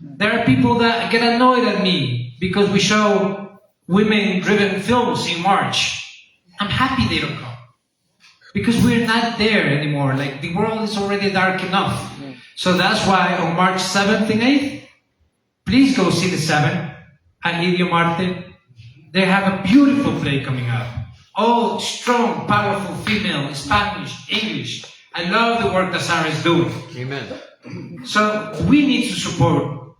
There are people that get annoyed at me because we show women-driven films in March. I'm happy they don't come. Because we're not there anymore. Like, the world is already dark enough. So that's why on March 7th and 8th, please go see the 7 at Lidio Marte. They have a beautiful play coming up. All strong, powerful female, Spanish, English. I love the work that Sarah is doing. Amen. So we need to support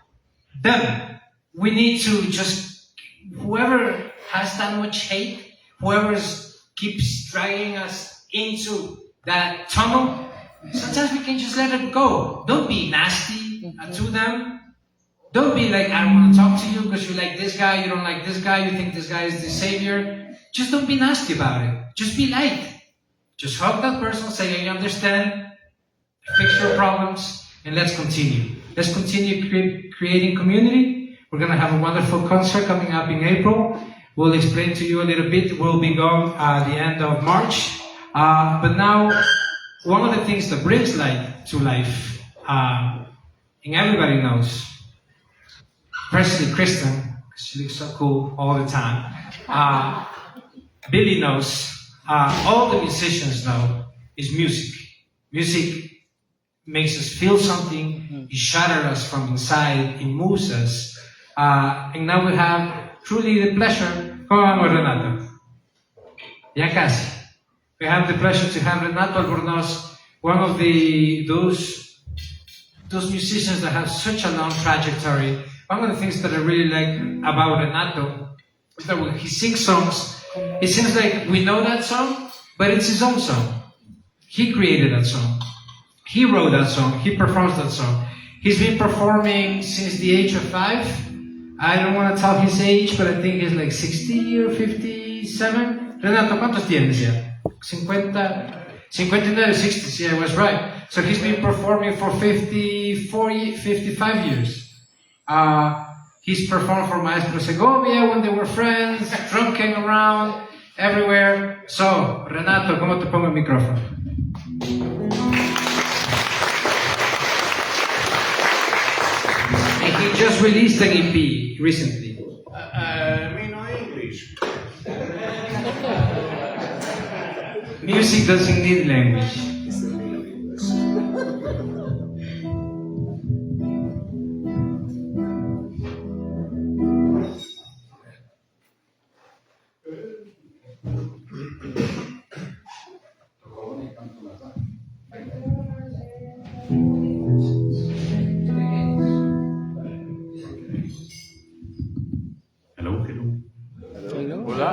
them. We need to just, whoever has that much hate, whoever keeps dragging us into that tunnel, sometimes we can just let it go. Don't be nasty to them. Don't be like, I don't want to talk to you because you like this guy, you don't like this guy, you think this guy is the savior. Just don't be nasty about it. Just be light. Just hug that person, say, I understand, fix your problems, and let's continue. Let's continue creating community. We're going to have a wonderful concert coming up in April. We'll explain to you a little bit. We'll be gone at the end of March. But now, one of the things that brings light to life, and everybody knows, especially Kristen, she looks so cool all the time. Billy knows, all the musicians know, is music. Music makes us feel something, He shattered us from inside, he moves us. And now we have truly the pleasure. ¿Cómo vamos, Renato? Ya casi. We have the pleasure to have Renato Albornoz, one of those musicians that have such a long trajectory. One of the things that I really like about Renato is that when he sings songs, it seems like we know that song, but it's his own song. He created that song. He wrote that song. He performs that song. He's been performing since the age of 5. I don't want to tell his age, but I think he's like 60 or 57. Renato, ¿cuántos tienes ya? 59, 60, yeah, I was right. So he's been performing for 55 years. He's performed for Maestro Segovia when they were friends, drunken around, everywhere. So, Renato, ¿cómo te pongo el micrófono? And he just released an EP recently. Me no English. Music doesn't need language. Hello, hello. Hola.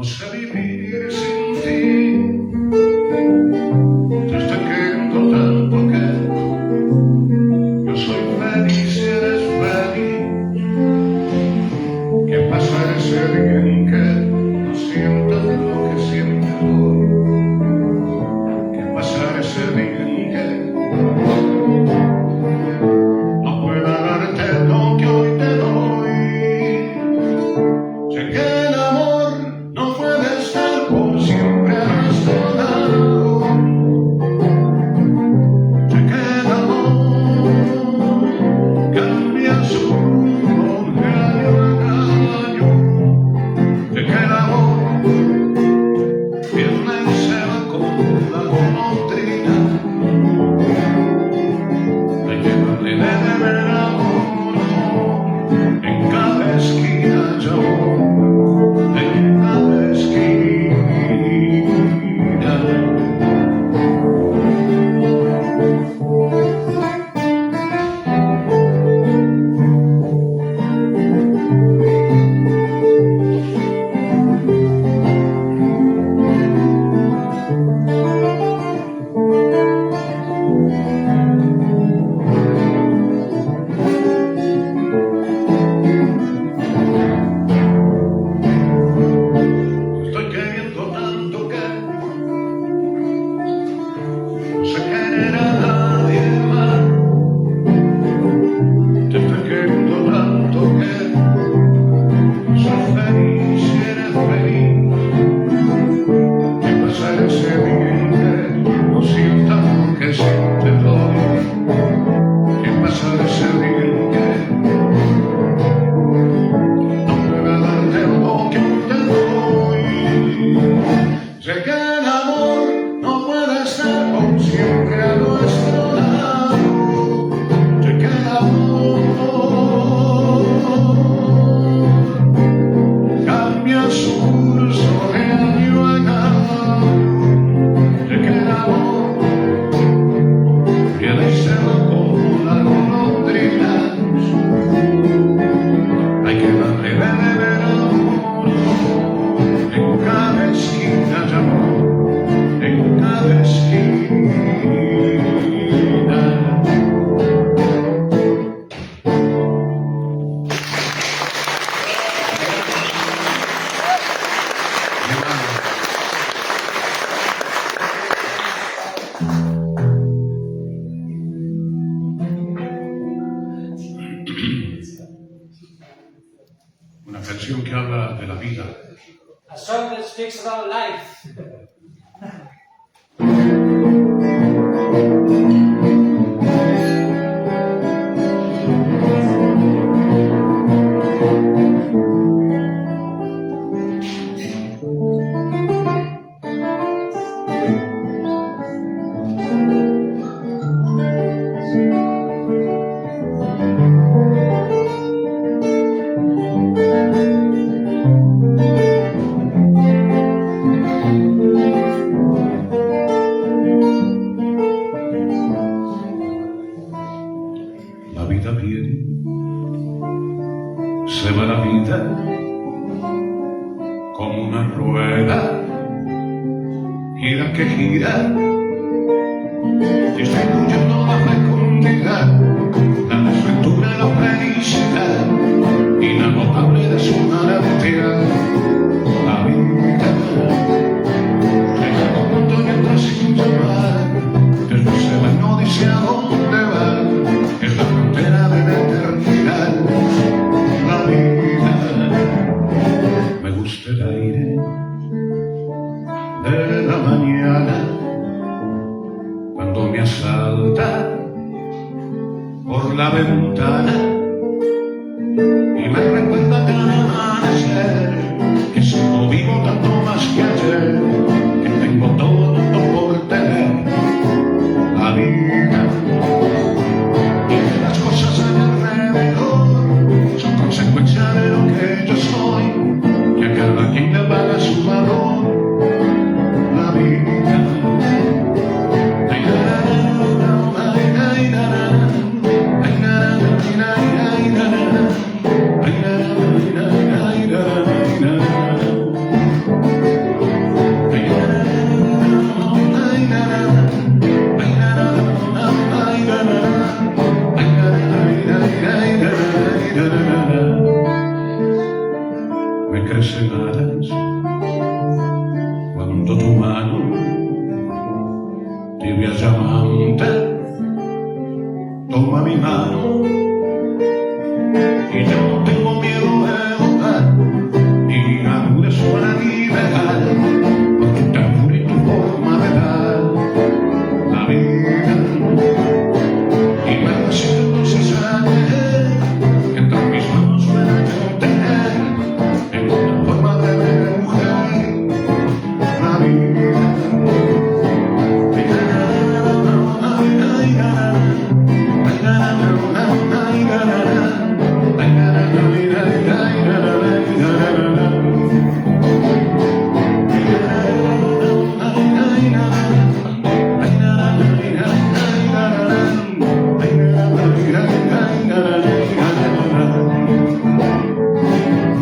no sé vivir sin ti. Te estoy queriendo tanto que yo soy feliz y eres feliz. ¿Qué pasa ese día en que no sientas lo que sientes hoy? ¿Qué pasa ese día en que no pueda darte lo que hoy te doy? Sé que el amor no puede estar por siempre a nuestro lado. Sé que el amor cambia su rumbo de año en año. Sé que el amor viene y se va como la golondrina. Hay que darle de beber amor en cada esquina, yo, en cada esquina. Estoy queriendo tanto que no sé querer a nadie más. Te estoy queriendo tanto que soy feliz y eres feliz. ¿Qué pasa ese día en que no sientas lo que sientes hoy? ¿Qué pasa ese día en que no pueda darte lo que hoy te doy? Sé que el amor no puede estar por siempre a nuestro lado. Sé que el amor cambia su curso de año en año. Sé que el amor viene y se va como las golondrinas. Hay que darle de beber amor en cada esquina, de amor, en cada esquina. Una canción que habla de la vida. A song that speaks about life. La vida viene, se va la vida como una rueda, gira que gira, distribuyendo la fecundidad, la desventura y la felicidad, inagotable de su manantial. La vida llega con pronto y entra sin llamar, después se va y no dice a dónde va. Es la frontera de la eternidad. La vida, me gusta el aire de la mañana cuando me asalta por la ventana y me recuerda cada amanecer que sigo vivo tanto más que ayer, que tengo todo por tener. La vida y que las cosas a mi alrededor son consecuencia de lo que yo soy, que a cada quien le paga su valor. La vida, ay, na, na, na, ay, na, na, ay, na, na, na, ay, na, na, atrás, cuando tu mano tibia llamante toma mi mano y yo no tengo miedo de votar mi madurez para liberar por tu ternura y tu forma de dar la vida y me decido entonces a creer que entre mis manos pueda yo tener en una forma de mujer la vida.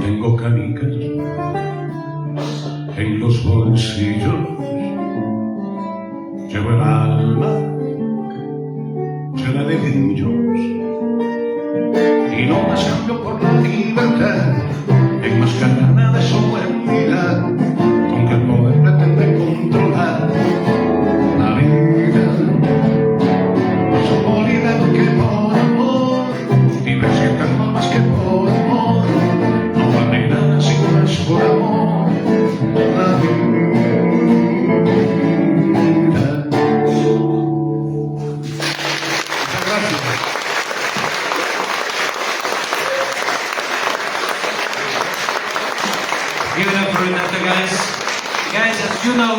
Tengo canicas en los bolsillos, llevo el alma llena de grillos y no más cambio por la libertad enmascarada de solemnidad con que el poder pretende controlar la vida. No somos libres que por amor, libres que tanto más que por amor, no vale nada si no es por amor la vida. Give it up for Renato, guys. Guys, as you know,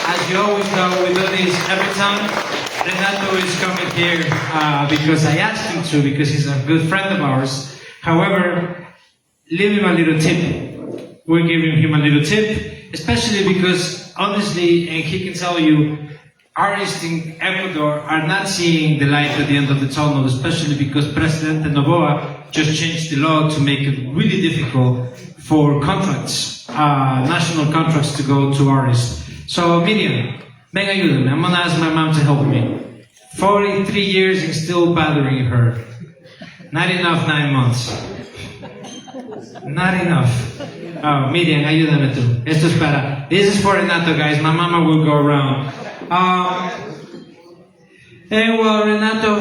as you always know, we do this every time. Renato is coming here because I asked him to, because he's a good friend of ours. However, leave him a little tip. We're giving him a little tip, especially because, honestly, and he can tell you, artists in Ecuador are not seeing the light at the end of the tunnel, especially because President Noboa just changed the law to make it really difficult for contracts, national contracts, to go to artists. So, Miriam, ven ayúdame. I'm gonna ask my mom to help me. 43 years and still bothering her. Not enough 9 months. Not enough. Oh, Miriam, ayúdame tú. Esto es para. This is for Renato, guys. My mama will go around. And well, Renato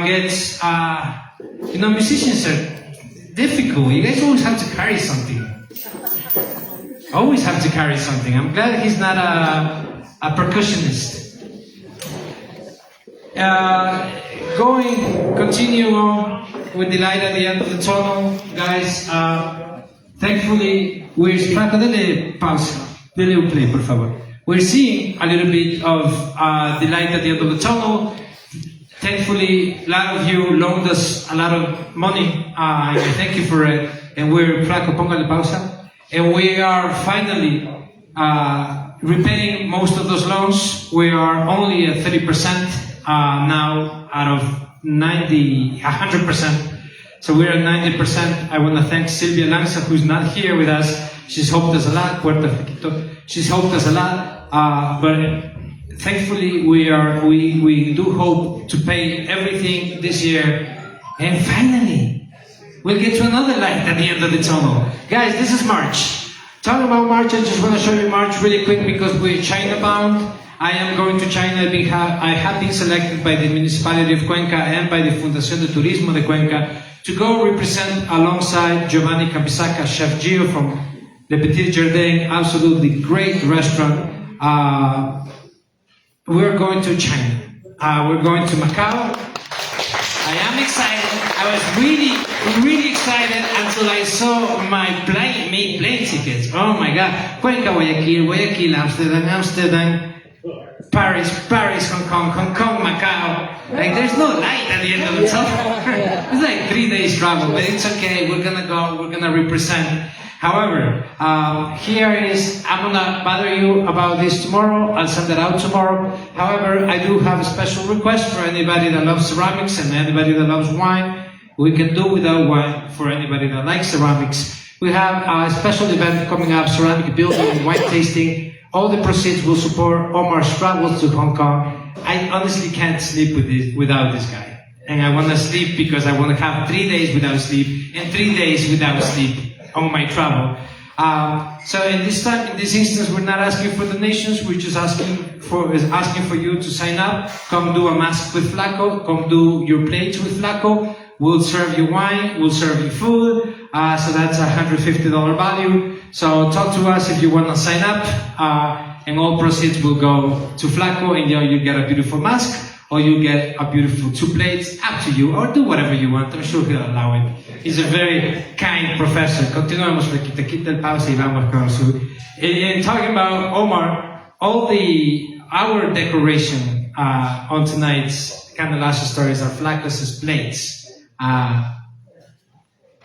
gets, musicians are difficult. You guys always have to carry something. Always have to carry something. I'm glad he's not a percussionist. Continue on with the light at the end of the tunnel, guys. Thankfully, we're play, por favor. We're seeing a little bit of the light at the end of the tunnel. Thankfully, a lot of you loaned us a lot of money. And thank you for it. And we're Flaco, póngale pausa. And we are finally repaying most of those loans. We are only at 30% now out of 100%. So we're at 90%. I want to thank Silvia Lanza, who's not here with us. She's helped us a lot. She's helped us a lot. But thankfully, we do hope to pay everything this year. And finally, we'll get to another light at the end of the tunnel. Guys, this is March. Talking about March, I just want to show you March really quick because we're China bound. I am going to China. I have been selected by the municipality of Cuenca and by the Fundación de Turismo de Cuenca to go represent alongside Giovanni Capisaca, Chef Gio from Le Petit Jardin, absolutely great restaurant. We're going to China. We're going to Macau. I am excited. I was really excited until I saw my plane tickets. Oh my God. Cuenca, Guayaquil, Amsterdam, Paris, Hong Kong, Macau. Like, there's no light at the end of the tunnel. It's like 3 days travel, but it's okay. We're gonna go. We're gonna represent. However, here it is. I'm gonna bother you about this tomorrow. I'll send it out tomorrow. However, I do have a special request for anybody that loves ceramics and anybody that loves wine. We can do without wine for anybody that likes ceramics. We have a special event coming up, ceramic building and wine tasting. All the proceeds will support Omar's travels to Hong Kong. I honestly can't sleep without this guy. And I want to sleep because I want to have 3 days without sleep and 3 days without sleep on my travel. So in this instance, we're not asking for donations. We're just asking for you to sign up. Come do a mask with Flaco. Come do your plates with Flaco. We'll serve you wine. We'll serve you food. So that's $150 value. So talk to us if you want to sign up. And all proceeds will go to Flaco, and you get a beautiful mask, or you get a beautiful 2 plates, up to you, or do whatever you want. I'm sure he'll allow it. He's a very kind professor. Continuamos, te quita el pausa y vamos con su... And talking about Omar, our decoration on tonight's Canelazo Stories are Flacos' plates.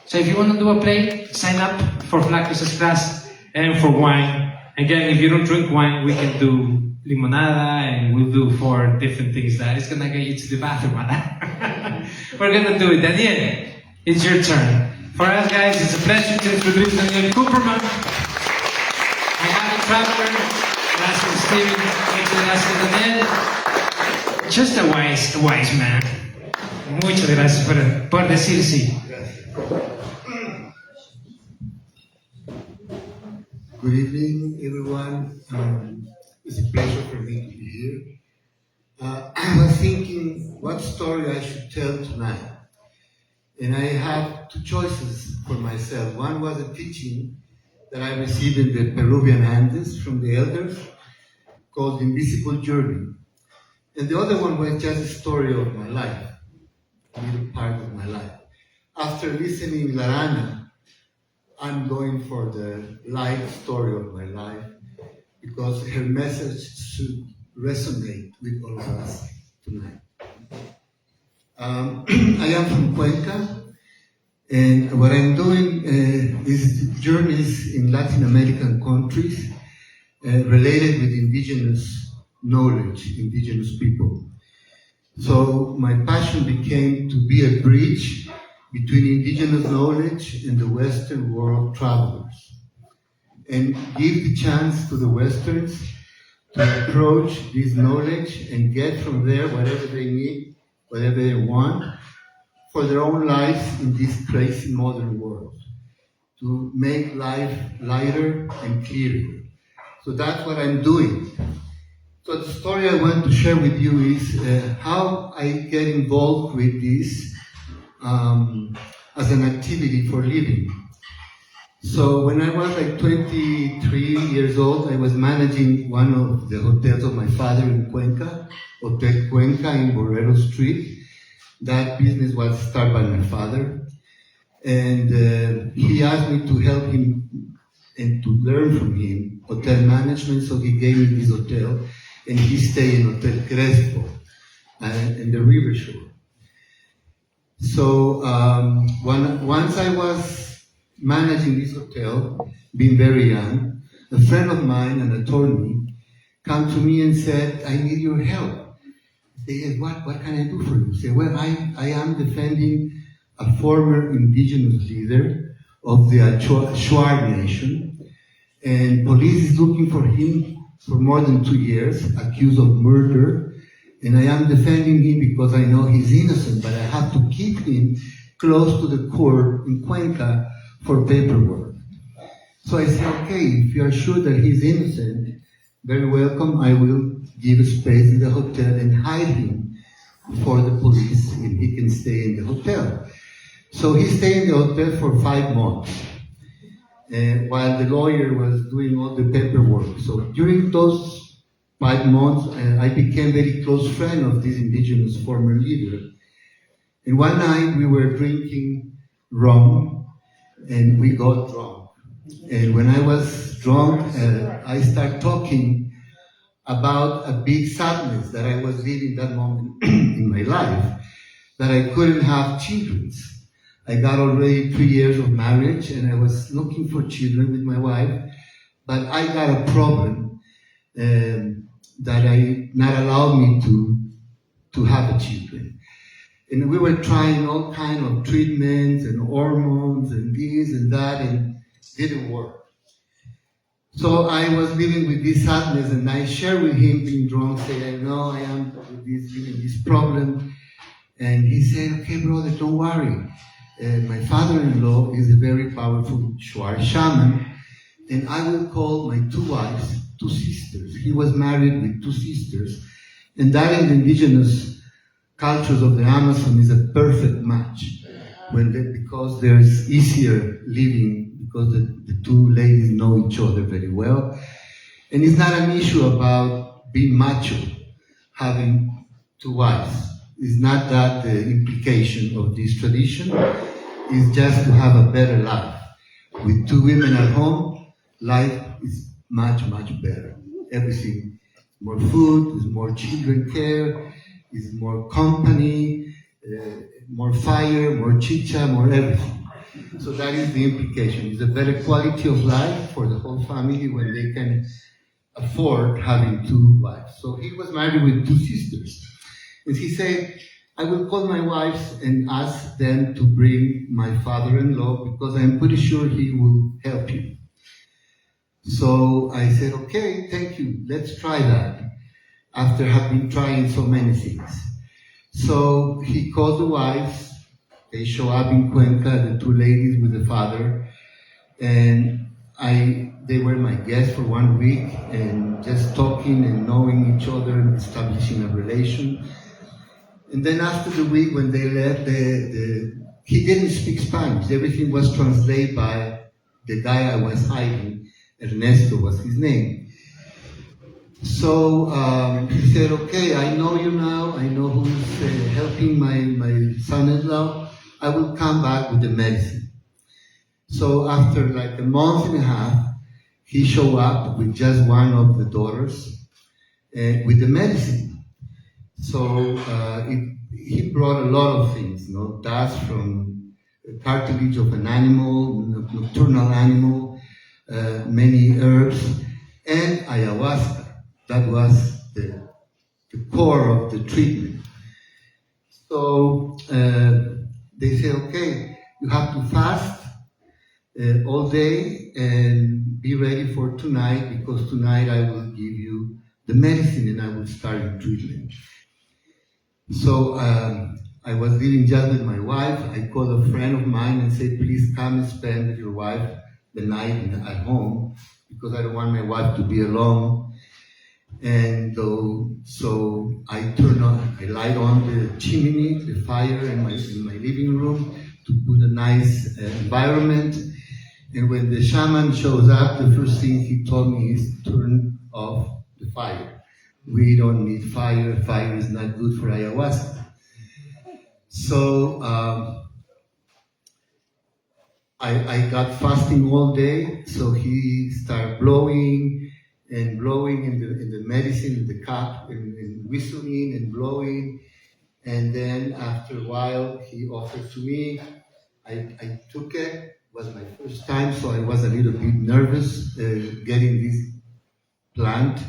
So if you want to do a plate, sign up for Flacos' class and for wine. Again, if you don't drink wine, we can do limonada, and we'll do 4 different things that is gonna get you to the bathroom. We're gonna do it. Daniel, it's your turn. For us guys, it's a pleasure to introduce Daniel Cooperman. I have a traveler. Gracias, Steven. Gracias, Daniel. Just a wise man. Muchas gracias por decir sí. Good evening, everyone. It's a pleasure for me to be here. I was thinking what story I should tell tonight. And I have 2 choices for myself. One was a teaching that I received in the Peruvian Andes from the elders called The Invisible Journey. And the other one was just a story of my life, a little part of my life. After listening La Rana, I'm going for the life story of my life because her message should resonate with all of us tonight. I am from Cuenca, and what I'm doing is journeys in Latin American countries related with indigenous knowledge, indigenous people. So my passion became to be a bridge between indigenous knowledge and the Western world travelers, and give the chance to the Westerns to approach this knowledge and get from there whatever they need, whatever they want, for their own lives in this crazy modern world, to make life lighter and clearer. So that's what I'm doing. So the story I want to share with you is how I get involved with this as an activity for living. So when I was like 23 years old, I was managing one of the hotels of my father in Cuenca, Hotel Cuenca in Borrero Street. That business was started by my father. And he asked me to help him and to learn from him hotel management, so he gave me this hotel, and he stayed in Hotel Crespo in the river shore. So once I was managing this hotel, being very young, a friend of mine, an attorney, came to me and said, I need your help. I said, what can I do for you? I said, well, I am defending a former indigenous leader of the Shuar Nation, and police is looking for him for more than 2 years, accused of murder. And I am defending him because I know he's innocent, but I have to keep him close to the court in Cuenca for paperwork. So I said, okay, if you are sure that he's innocent, very welcome, I will give a space in the hotel and hide him for the police, and he can stay in the hotel. So he stayed in the hotel for 5 months, while the lawyer was doing all the paperwork. So during those 5 months, I became very close friend of this indigenous former leader. And one night we were drinking rum, and we got drunk. And when I was drunk, I started talking about a big sadness that I was living that moment in my life, that I couldn't have children. I got already 3 years of marriage, and I was looking for children with my wife, but I got a problem that not allowed me to have children. And we were trying all kinds of treatments and hormones and this and that, and it didn't work. So I was living with this sadness, and I shared with him, being drunk, saying, I know I am living this problem. And he said, okay, brother, don't worry. My father-in-law is a very powerful Shuar shaman, and I will call my two wives, two sisters. He was married with two sisters, and that in the indigenous cultures of the Amazon is a perfect match because there's easier living because the two ladies know each other very well. And it's not an issue about being macho, having two wives. It's not that the implication of this tradition. It's just to have a better life. With two women at home, life is much, much better. Everything, more food, is more children care, is more company, more fire, more chicha, more everything. So that is the implication. It's a better quality of life for the whole family when they can afford having two wives. So he was married with two sisters. And he said, I will call my wives and ask them to bring my father-in-law because I'm pretty sure he will help you. So I said, okay, thank you. Let's try that after having trying so many things. So he called the wives. They show up in Cuenca, the two ladies with the father, and they were my guests for 1 week and just talking and knowing each other and establishing a relation. And then after the week when they left, he didn't speak Spanish. Everything was translated by the guy I was hiding. Ernesto was his name. So he said, okay, I know you now. I know who's helping my son-in-law. I will come back with the medicine. So after like a month and a half, he showed up with just one of the daughters with the medicine. So he brought a lot of things, dust from cartilage of an animal, nocturnal animal, many herbs, and ayahuasca. That was the core of the treatment. So they say, okay, you have to fast all day and be ready for tonight because tonight I will give you the medicine and I will start your treatment. So I was living just with my wife. I called a friend of mine and said, please come and spend with your wife the night at home because I don't want my wife to be alone. And so I light on the chimney, the fire in my living room to put a nice environment. And when the shaman shows up, the first thing he told me is turn off the fire. We don't need fire. Fire is not good for ayahuasca. So I got fasting all day. So he started blowing and blowing in the medicine, in the cup, and whistling and blowing. And then after a while, he offered to me. I took it. It was my first time, so I was a little bit nervous getting this plant.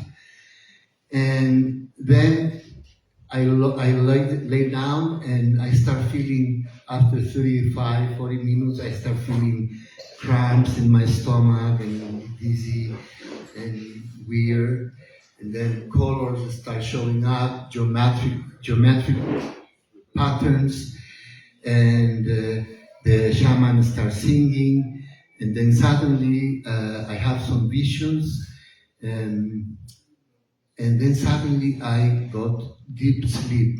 And then I lay down and I start feeling, after 35, 40 minutes, I start feeling cramps in my stomach and dizzy and weird. And then colors start showing up, geometric patterns, and the shaman starts singing. And then suddenly I have some visions. And then suddenly I got deep sleep.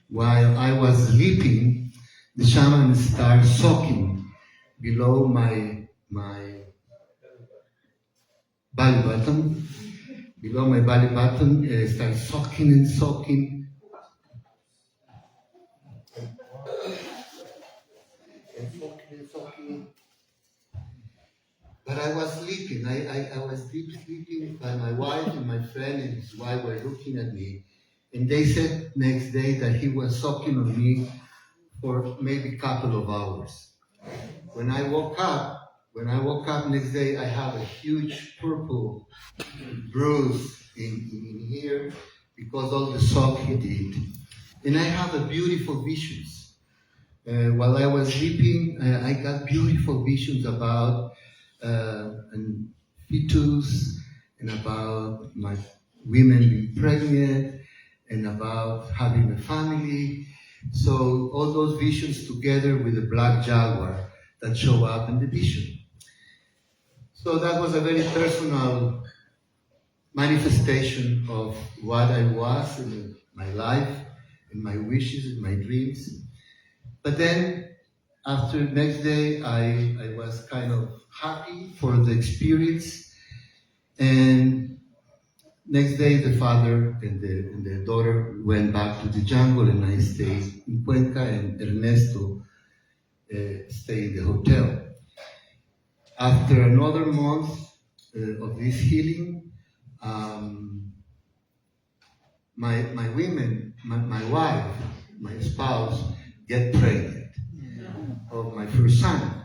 While I was sleeping, the shaman started soaking below my belly button. Below my belly button, started soaking and soaking. And soaking. But I was sleeping. I was deep sleeping, but my wife and my friend and his wife were looking at me. And they said next day that he was soaking on me for maybe a couple of hours. When I woke up next day, I have a huge purple bruise in here because all the soak he did. And I have a beautiful visions. While I was sleeping, I got beautiful visions about and fetus, and about my women being pregnant, and about having a family. So all those visions together with the black jaguar that show up in the vision. So that was a very personal manifestation of what I was in my life, in my wishes, in my dreams. But then, after next day, I was kind of happy for the experience. And next day, the father and the daughter went back to the jungle, and I stayed in Cuenca, and Ernesto stayed in the hotel. After another month of this healing, my women, my wife, my spouse, get pregnant of my first son.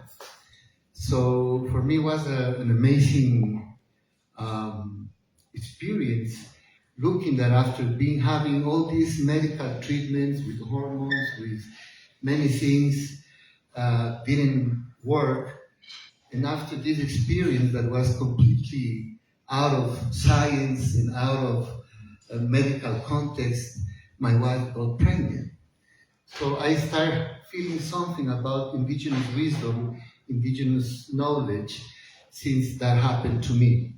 So for me, it was an amazing experience, looking that after having all these medical treatments with hormones, with many things, didn't work. And after this experience that was completely out of science and out of a medical context, my wife got pregnant. So I started feeling something about indigenous wisdom, indigenous knowledge, since that happened to me.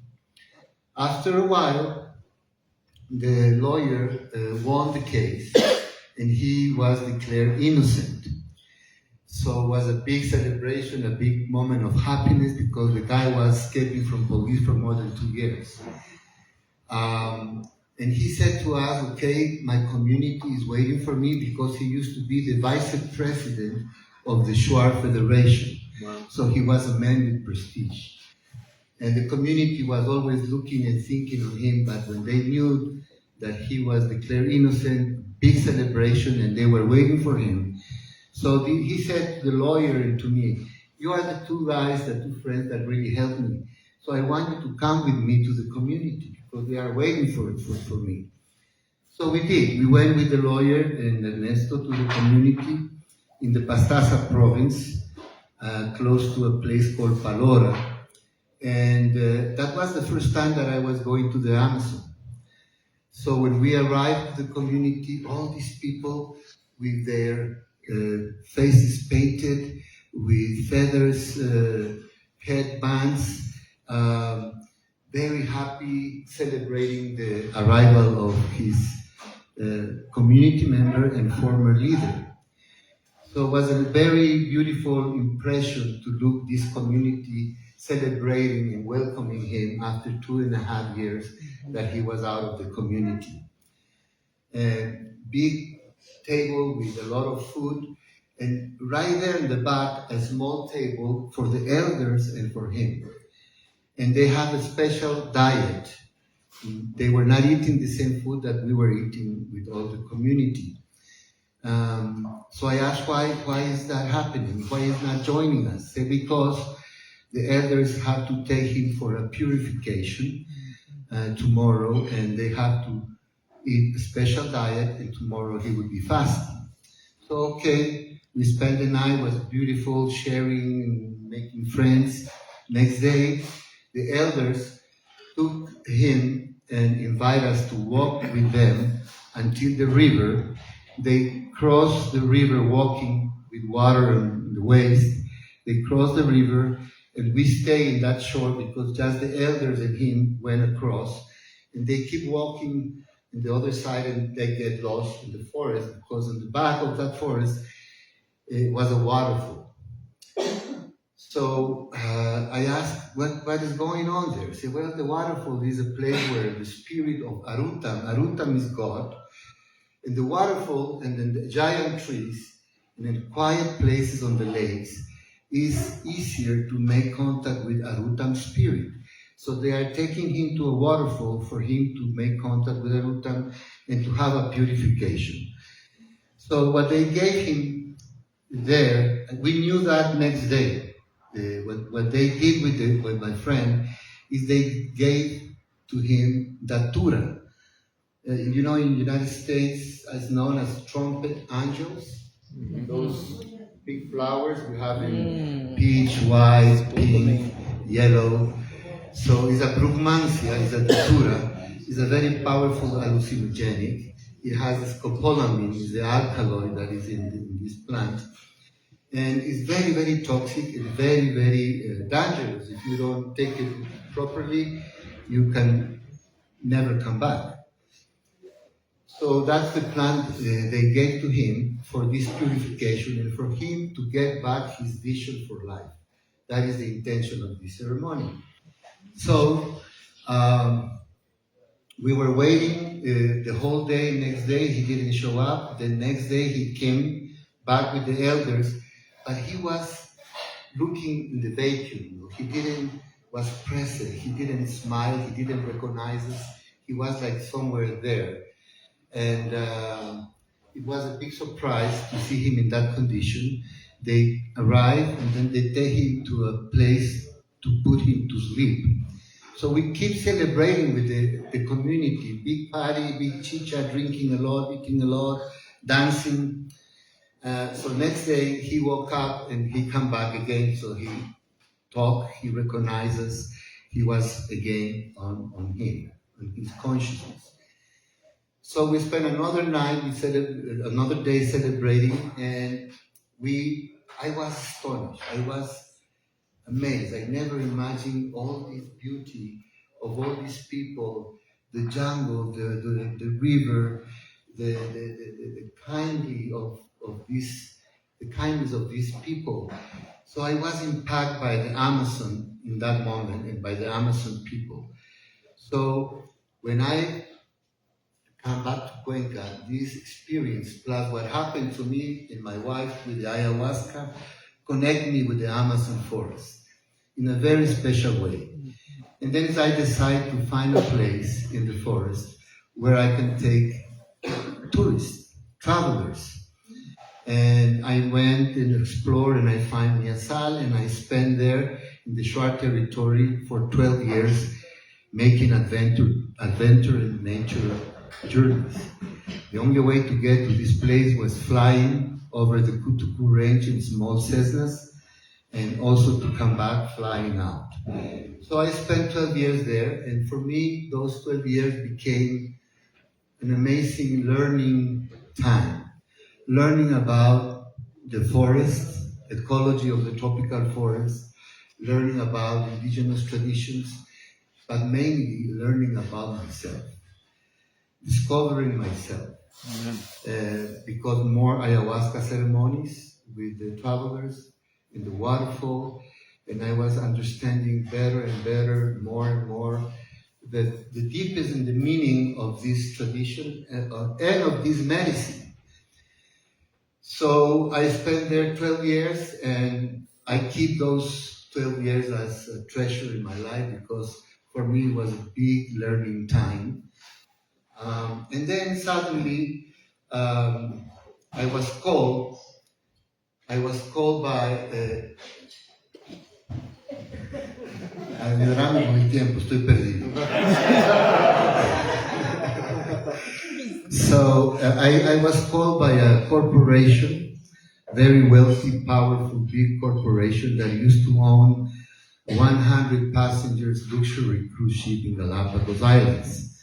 After a while, the lawyer won the case, and he was declared innocent. So it was a big celebration, a big moment of happiness, because the guy was escaping from police for more than 2 years. And he said to us, okay, my community is waiting for me, because he used to be the vice president of the Shuar Federation. Wow. So he was a man with prestige. And the community was always looking and thinking of him, but when they knew that he was declared innocent, big celebration, and they were waiting for him. So he said to the lawyer and to me, you are the two guys, the two friends that really helped me. So I want you to come with me to the community, because they are waiting for me. So we did. We went with the lawyer and Ernesto to the community in the Pastaza province, close to a place called Palora. And that was the first time that I was going to the Amazon. So when we arrived at the community, all these people with their faces painted, with feathers, headbands, very happy, celebrating the arrival of his community member and former leader. So it was a very beautiful impression to look this community celebrating and welcoming him after 2.5 years that he was out of the community. Big table with a lot of food, and right there in the back, a small table for the elders and for him. And they had a special diet. They were not eating the same food that we were eating with all the community. So I asked, why is that happening? Why is not joining us? Say, because the elders have to take him for a purification tomorrow, and they have to eat a special diet, and tomorrow he will be fasting. So, okay, we spent the night, it was beautiful, sharing and making friends. Next day, the elders took him and invited us to walk with them until the river. They crossed the river walking with water on the waist. They crossed the river, and we stayed in that shore because just the elders and him went across. And they keep walking on the other side, and they get lost in the forest, because on the back of that forest it was a waterfall. So I asked, what is going on there? They said, well, the waterfall is a place where the spirit of Arutam is God, and the waterfall and then the giant trees and in quiet places on the lakes is easier to make contact with Arutam's spirit. So they are taking him to a waterfall for him to make contact with Arutam and to have a purification. So what they gave him there, we knew that next day. What they did with my friend is they gave to him datura. You know, in the United States, it's known as trumpet angels. Mm-hmm. Those big flowers we have in peach, white, pink, yellow. So it's a brugmansia, it's a datura. It's a very powerful hallucinogenic. It has scopolamine, is the alkaloid that is in this plant. And it's very, very toxic and very, very dangerous. If you don't take it properly, you can never come back. So that's the plan they gave to him for this purification and for him to get back his vision for life. That is the intention of this ceremony. So we were waiting the whole day. Next day he didn't show up. The next day he came back with the elders, but he was looking in the vacuum. He didn't was present. He didn't smile. He didn't recognize us. He was like somewhere there, and it was a big surprise to see him in that condition. They arrive and then they take him to a place to put him to sleep. So we keep celebrating with the community, big party, big chicha, drinking a lot, eating a lot, dancing. So next day he woke up and he come back again. So he talked, he recognizes, he was again on him, on his consciousness. So we spent another night, another day celebrating, and I was astonished. I was amazed. I never imagined all this beauty of all these people, the jungle, the river, the kindly of this, the kindness of these people. So I was impacted by the Amazon in that moment and by the Amazon people. So when I come back to Cuenca, this experience plus what happened to me and my wife with the ayahuasca connect me with the Amazon forest in a very special way. And then I decide to find a place in the forest where I can take tourists, travelers. And I went and explored and I find Miasal and I spent there in the Shuar territory for 12 years making adventure and nature journeys. The only way to get to this place was flying over the Kutuku range in small Cessnas and also to come back flying out. So I spent 12 years there, and for me, those 12 years became an amazing learning time. Learning about the forest, ecology of the tropical forest, learning about indigenous traditions, but mainly learning about myself, discovering myself. Because more ayahuasca ceremonies with the travelers in the waterfall, and I was understanding better and better, more and more, the deepest in the meaning of this tradition and of this medicine. So I spent there 12 years, and I keep those 12 years as a treasure in my life because for me it was a big learning time. And then suddenly I was called by ayúdame con el tiempo, estoy perdido. So I was called by a corporation, very wealthy, powerful, big corporation that used to own 100 passengers luxury cruise ship in Galapagos Islands.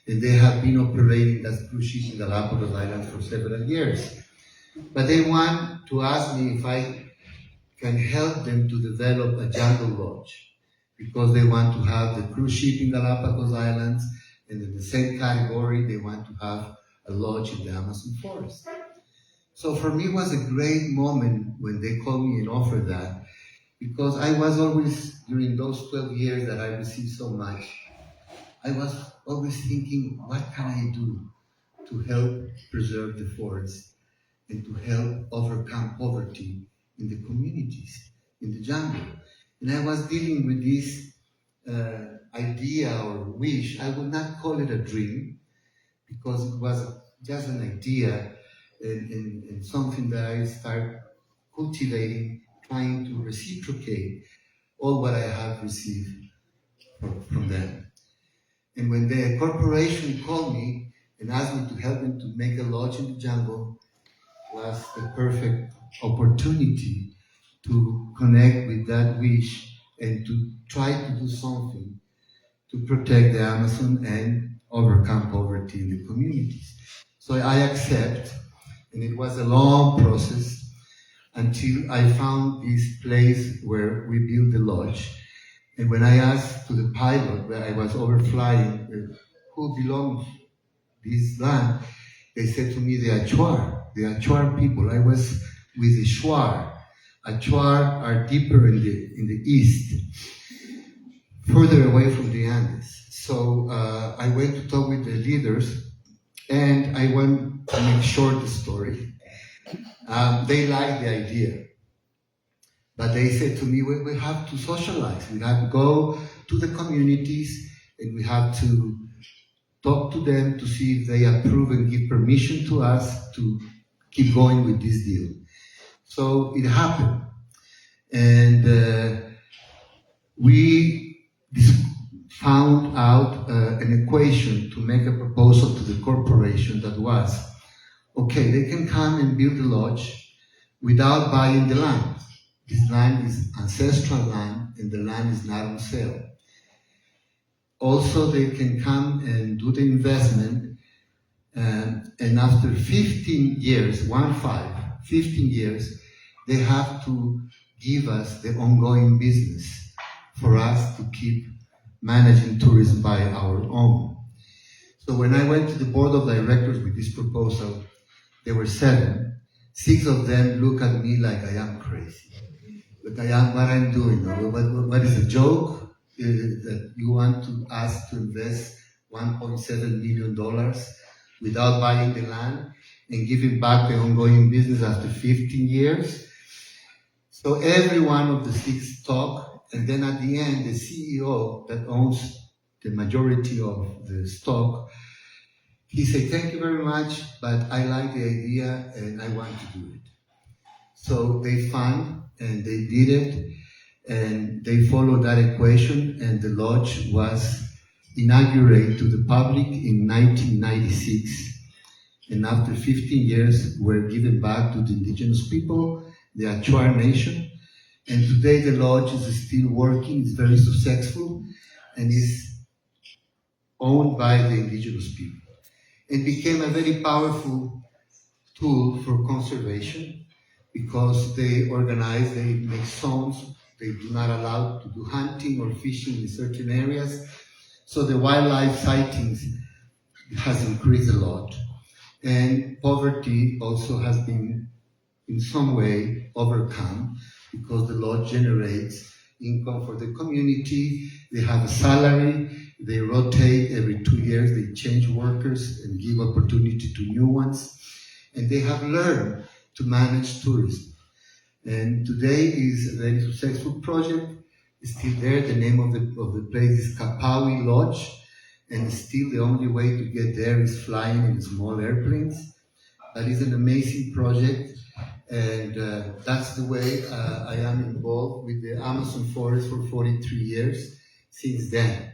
And they have been operating that cruise ship in Galapagos Islands for several years. But they want to ask me if I can help them to develop a jungle lodge, because they want to have the cruise ship in Galapagos Islands, and in the same category, they want to have a lodge in the Amazon forest. So for me, it was a great moment when they called me and offered that, because I was always, during those 12 years that I received so much, I was always thinking, what can I do to help preserve the forest and to help overcome poverty in the communities, in the jungle. And I was dealing with this idea or wish. I would not call it a dream, because it was just an idea and something that I started cultivating, trying to reciprocate all what I have received from them. And when the corporation called me and asked me to help them to make a lodge in the jungle, was the perfect opportunity to connect with that wish and to try to do something to protect the Amazon and overcome poverty in the communities. So I accept, and it was a long process. until I found this place where we built the lodge. And when I asked to the pilot, where I was overflying, who belongs this land, they said to me, the Achuar people. I was with the Shuar. Achuar are deeper in the east, further away from the Andes. So I went to talk with the leaders, and I want to make short the story. They liked the idea, but they said to me, we have to socialize. We have to go to the communities, and we have to talk to them to see if they approve and give permission to us to keep going with this deal. So it happened. And we found out an equation to make a proposal to the corporation that was, okay, they can come and build a lodge without buying the land. This land is ancestral land, and the land is not on sale. Also, they can come and do the investment, and after 15 years, 15 years, they have to give us the ongoing business for us to keep managing tourism by our own. So when I went to the board of directors with this proposal, there were 7. 6 of them look at me like I am crazy. But I am what I'm doing. What is a joke? That you want to ask to invest $1.7 million without buying the land and giving back the ongoing business after 15 years. So every one of the 6 talk, and then at the end, the CEO that owns the majority of the stock, he said, thank you very much, but I like the idea and I want to do it. So they fund and they did it, and they followed that equation, and the lodge was inaugurated to the public in 1996. And after 15 years, were given back to the indigenous people, the Achuar Nation. And today the lodge is still working, it's very successful, and is owned by the indigenous people. It became a very powerful tool for conservation, because they organize, they make zones, they do not allow to do hunting or fishing in certain areas. So the wildlife sightings has increased a lot. And poverty also has been in some way overcome, because the lodge generates income for the community. They have a salary, they rotate every 2 years, they change workers and give opportunity to new ones. And they have learned to manage tourism. And today is a very successful project. It's still there. The name of the place is Kapawi Lodge, and still the only way to get there is flying in small airplanes. That is an amazing project, and that's the way I am involved with the Amazon forest for 43 years since then.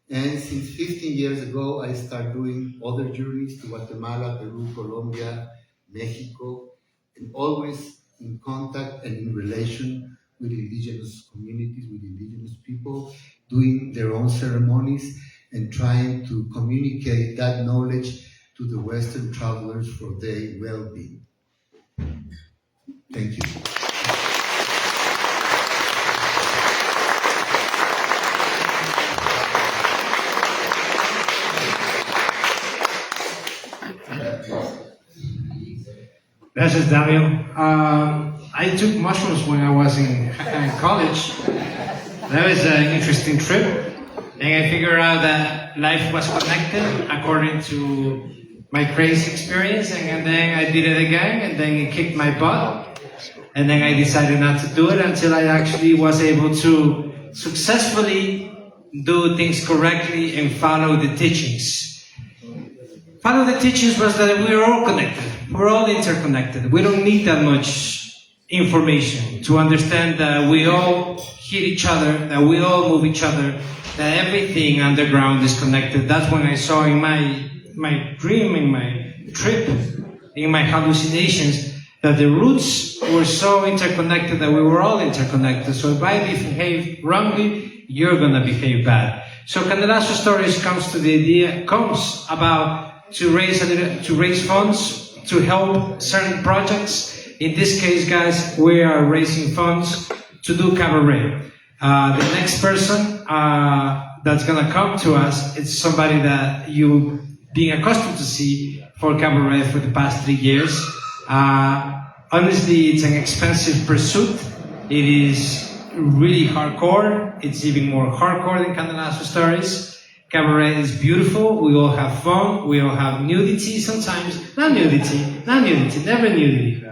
And since 15 years ago, I started doing other journeys to Guatemala, Peru, Colombia, Mexico, and always in contact and in relation with indigenous communities, with indigenous people, doing their own ceremonies and trying to communicate that knowledge to the Western travelers for their well-being. Thank you. This is Daniel. I took mushrooms when I was in college. That was an interesting trip. And I figured out that life was connected according to my crazy experience. And then I did it again, and then it kicked my butt. And then I decided not to do it until I actually was able to successfully do things correctly and follow the teachings. Follow the teachings was that we're all connected. We're all interconnected. We don't need that much information to understand that we all hit each other, that we all move each other, that everything underground is connected. That's when I saw in my dream, in my trip, in my hallucinations, that the roots were so interconnected that we were all interconnected. So if I behave wrongly, you're gonna behave bad. So Canelazo Stories comes about to raise funds to help certain projects In this case, guys, we are raising funds to do cabaret. The next person that's gonna come to us is somebody that you being accustomed to see for cabaret for the past 3 years. Honestly, it's an expensive pursuit. It is really hardcore. It's even more hardcore than Canelazo Stories. Cabaret is beautiful. We all have fun. We all have nudity sometimes. Not nudity, never nudity.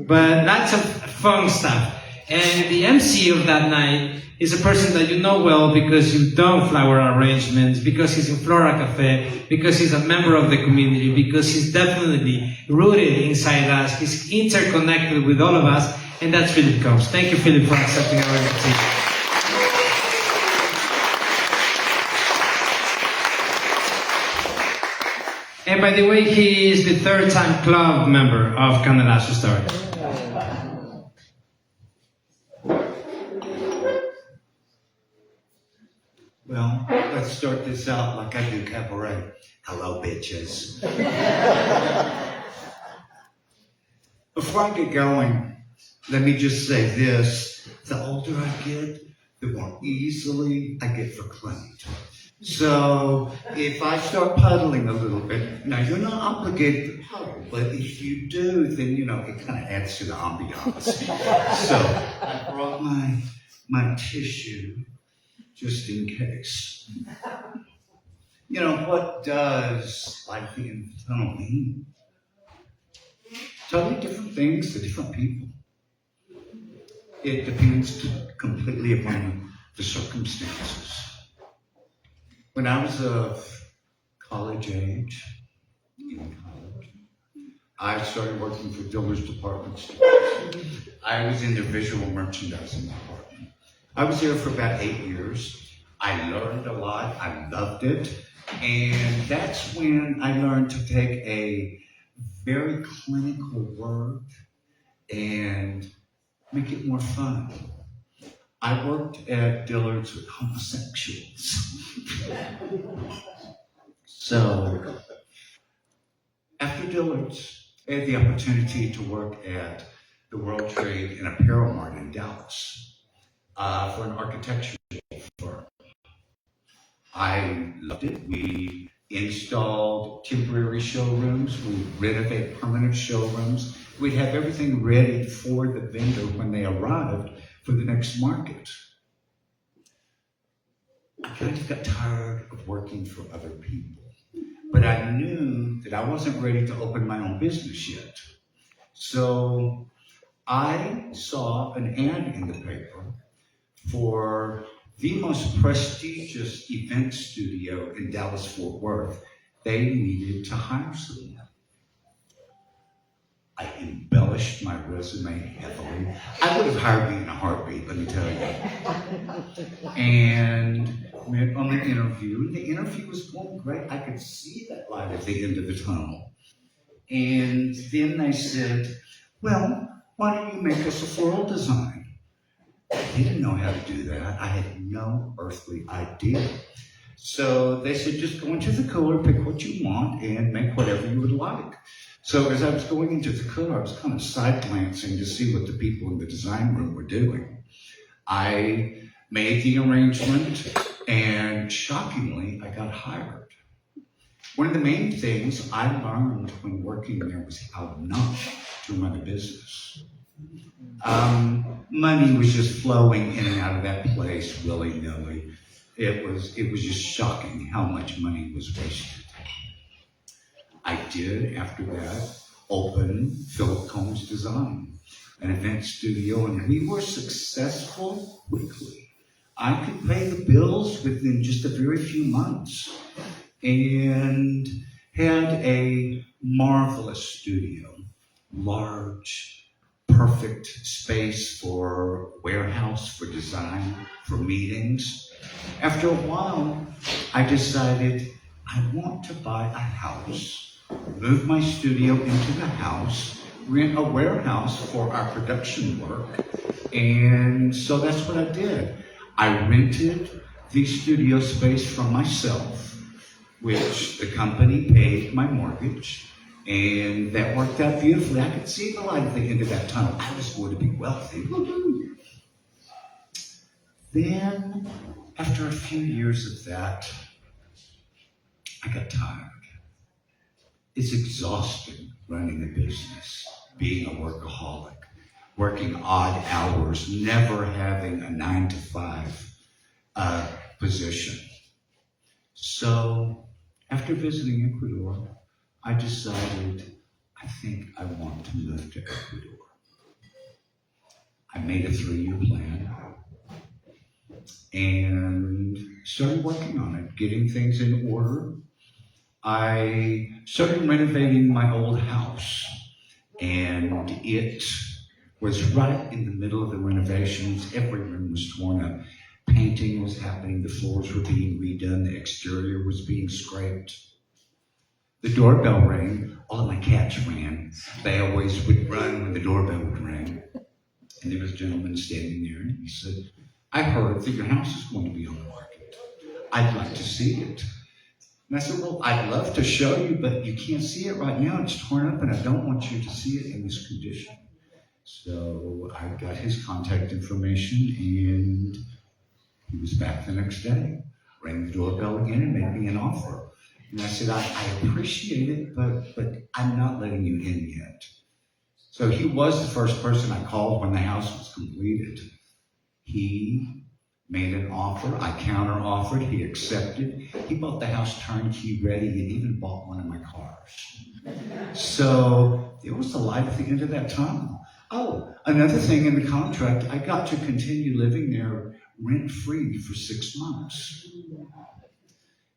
But lots of fun stuff. And the MC of that night is a person that you know well because you've done flower arrangements, because he's in Flora Cafe, because he's a member of the community, because he's definitely rooted inside us. He's interconnected with all of us, and that's Philip Combs. Thank you, Philip, for accepting our invitation. And by the way, he is the third-time club member of Canelazo Stories. Well, let's start this out like I do cabaret. Hello, bitches. Before I get going, let me just say this. The older I get, the more easily I get verklempt. So if I start puddling a little bit, now you're not obligated to puddle, but if you do, then, you know, it kind of adds to the ambiance. So I brought my tissue just in case. You know, what does life in the tunnel mean? Totally different things to different people. It depends completely upon the circumstances. When I was of college age, in college, I started working for Diller's department stores. I was in their visual merchandising department. I was there for about 8 years. I learned a lot. I loved it. And that's when I learned to take a very clinical word and make it more fun. I worked at Dillard's with homosexuals. So, after Dillard's, I had the opportunity to work at the World Trade and Apparel Mart in Dallas for an architectural firm. I loved it. We installed temporary showrooms. We renovated permanent showrooms. We'd have everything ready for the vendor when they arrived for the next market. I kind of got tired of working for other people, but I knew that I wasn't ready to open my own business yet. So I saw an ad in the paper for the most prestigious event studio in Dallas-Fort Worth. They needed to hire someone. I embellished my resume heavily. I would have hired me in a heartbeat, let me tell you. And went on the interview. The interview was going great. I could see that light at the end of the tunnel. And then they said, well, why don't you make us a floral design? I didn't know how to do that. I had no earthly idea. So they said, just go into the cooler, pick what you want, and make whatever you would like. So as I was going into the cooler, I was kind of side glancing to see what the people in the design room were doing. I made the arrangement, and shockingly, I got hired. One of the main things I learned when working there was how not to run a business. Money was just flowing in and out of that place willy-nilly. It was just shocking how much money was wasted. I did, after that, open Philip Combs Design, an event studio, and we were successful quickly. I could pay the bills within just a very few months and had a marvelous studio, large, perfect space for warehouse, for design, for meetings. After a while, I decided I want to buy a house, move my studio into the house, rent a warehouse for our production work, and so that's what I did. I rented the studio space from myself, which the company paid my mortgage, And that worked out beautifully. I could see the light at the end of that tunnel. I was going to be wealthy. Woo-hoo. Then, after a few years of that, I got tired. It's exhausting running a business, being a workaholic, working odd hours, never having a 9-to-5 position. So, after visiting Ecuador, I decided, I think I want to move to Ecuador. I made a 3-year plan and started working on it, getting things in order. I started renovating my old house, and it was right in the middle of the renovations. Every room was torn up. Painting was happening, the floors were being redone, the exterior was being scraped. The doorbell rang, all of my cats ran. They always would run when the doorbell would ring. And there was a gentleman standing there, and he said, I heard that your house is going to be on the market. I'd like to see it. And I said, well, I'd love to show you, but you can't see it right now. It's torn up, and I don't want you to see it in this condition. So I got his contact information, and he was back the next day, rang the doorbell again, and made me an offer. And I said, I appreciate it, but I'm not letting you in yet. So he was the first person I called when the house was completed. He made an offer. I counter-offered. He accepted. He bought the house turnkey ready and even bought one of my cars. So there was the light at the end of that tunnel. Oh, another thing in the contract, I got to continue living there rent-free for 6 months.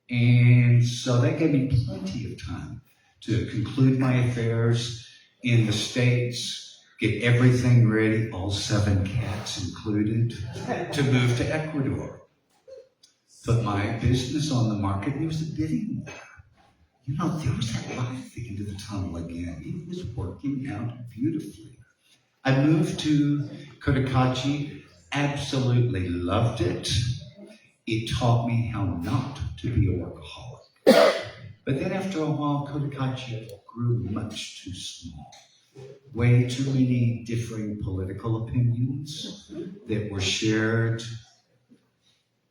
And so that gave me plenty of time to conclude my affairs in the States, get everything ready, all 7 cats included, to move to Ecuador. Put my business on the market, and there was a bidding war. You know, there was that light at the end of the tunnel again. It was working out beautifully. I moved to Cotacachi, absolutely loved it. It taught me how not to be a workaholic. But then after a while, Cotacachi grew much too small. Way too many differing political opinions that were shared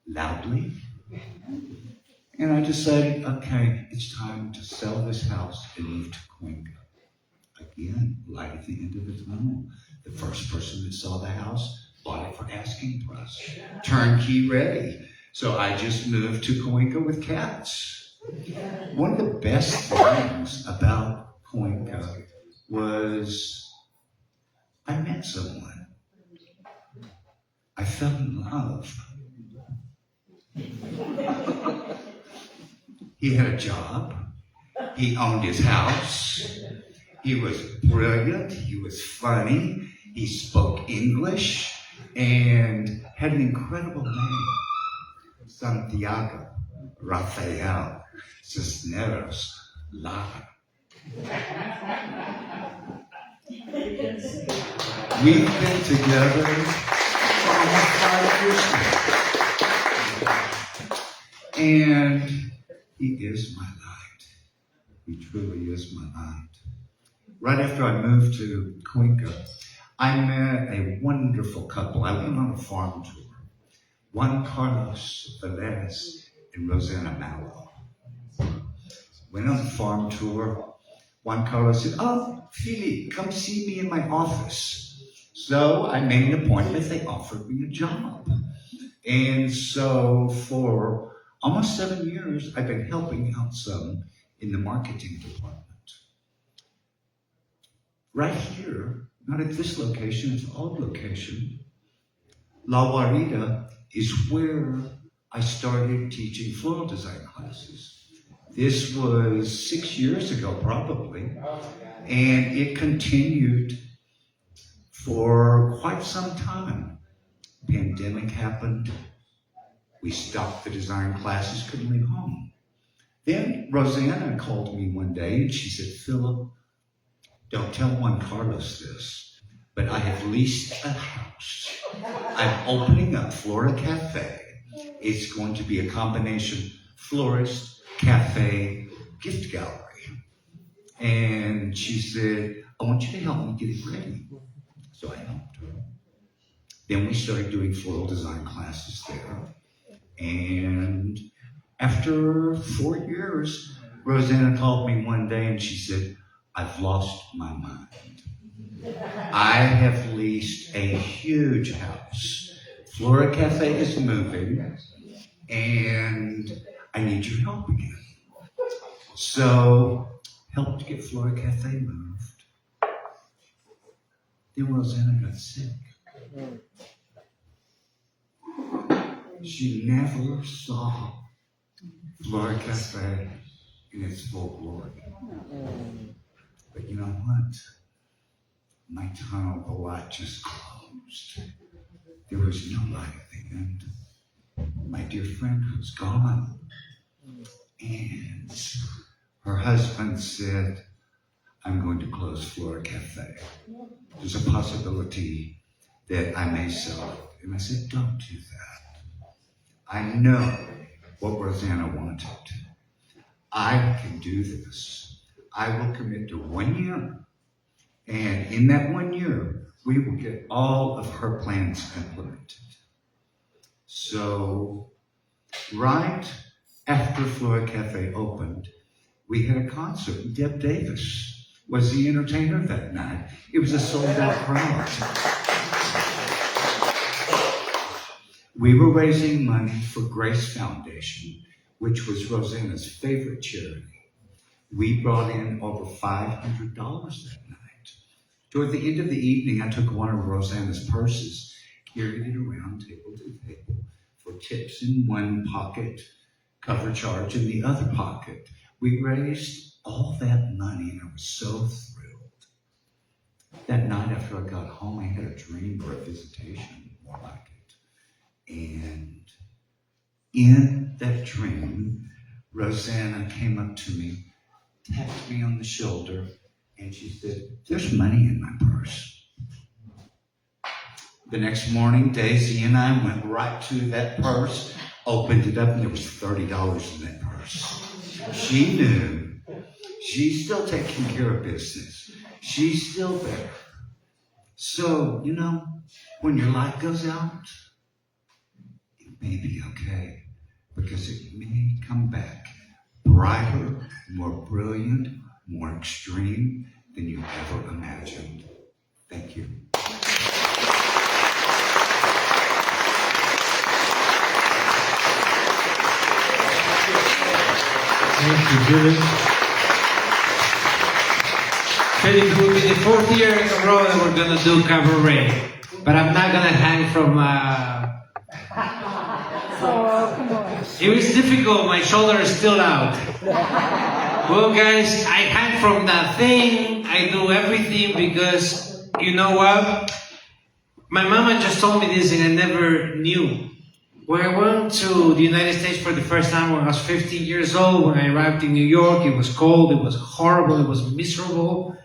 loudly. And I decided, okay, it's time to sell this house and move to Cuenca. Again, light at the end of the tunnel. The first person that saw the house bought it for asking price. Turnkey ready. So I just moved to Cuenca with cats. One of the best things about Cuenca was I met someone. I fell in love. He had a job. He owned his house. He was brilliant. He was funny. He spoke English and had an incredible name. Santiago Rafael Cisneros Lara. We've been together for almost 5 years now. And he is my light. He truly is my light. Right after I moved to Cuenca, I met a wonderful couple. I went on a farm tour. Juan Carlos Velez and Rosanna Mallow. Went on the farm tour. Juan Carlos said, oh, Philip, come see me in my office. So I made an appointment. They offered me a job. And so for almost 7 years, I've been helping out some in the marketing department. Right here, not at this location, it's an old location. La Guarida is where I started teaching floral design classes. This was 6 years ago, probably, and it continued for quite some time. Pandemic happened. We stopped the design classes, couldn't leave home. Then Rosanna called me one day and she said, Philip, don't tell Juan Carlos this, but I have leased a house. I'm opening up Flora Cafe. It's going to be a combination florist, cafe, gift gallery. And she said, I want you to help me get it ready. So I helped her. Then we started doing floral design classes there. And after 4 years, Rosanna called me one day and she said, I've lost my mind. I have leased a huge house. Flora Cafe is moving, and I need your help again. So, helped get Flora Cafe moved. Then Rosanna got sick. She never saw Flora Cafe in its full glory. But you know what? My tunnel of light just closed. There was no light at the end. My dear friend was gone. And her husband said, I'm going to close Flora Cafe. There's a possibility that I may sell it. And I said, don't do that. I know what Rosanna wanted. I can do this. I will commit to 1 year. And in that 1 year, we will get all of her plans implemented. So, right after Flora Cafe opened, we had a concert. Deb Davis was the entertainer that night. It was a sold-out crowd. We were raising money for Grace Foundation, which was Rosanna's favorite charity. We brought in over $500 that night. Toward the end of the evening, I took one of Rosanna's purses, carried it around table to table for tips in one pocket, cover charge in the other pocket. We raised all that money, and I was so thrilled. That night after I got home, I had a dream or a visitation, more like it. And in that dream, Rosanna came up to me, tapped me on the shoulder, and she said, there's money in my purse. The next morning, Daisy and I went right to that purse, opened it up, and there was $30 in that purse. She knew she's still taking care of business. She's still there. So, you know, when your light goes out, it may be okay, because it may come back brighter, more brilliant, more extreme than you ever imagined. Thank you. Thank you, Julie. Philip, it will be the 4th year in a row that we're going to do cabaret. But I'm not going to hang from... It was difficult, my shoulder is still out. Well, guys, I hang from that thing. I do everything because, you know what? My mama just told me this and I never knew. When I went to the United States for the first time when I was 15 years old, when I arrived in New York, it was cold, it was horrible, it was miserable.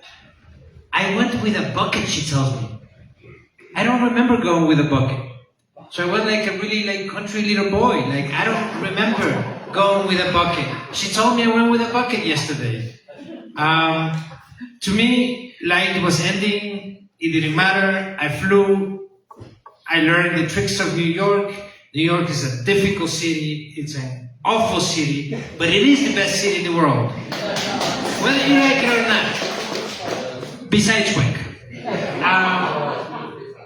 I went with a bucket, she tells me. I don't remember going with a bucket. So I went like a really country little boy. I don't remember going with a bucket. She told me I went with a bucket yesterday. To me, light was ending. It didn't matter. I flew. I learned the tricks of New York. New York is a difficult city. It's an awful city, but it is the best city in the world. Whether you like it or not. Besides Cuenca.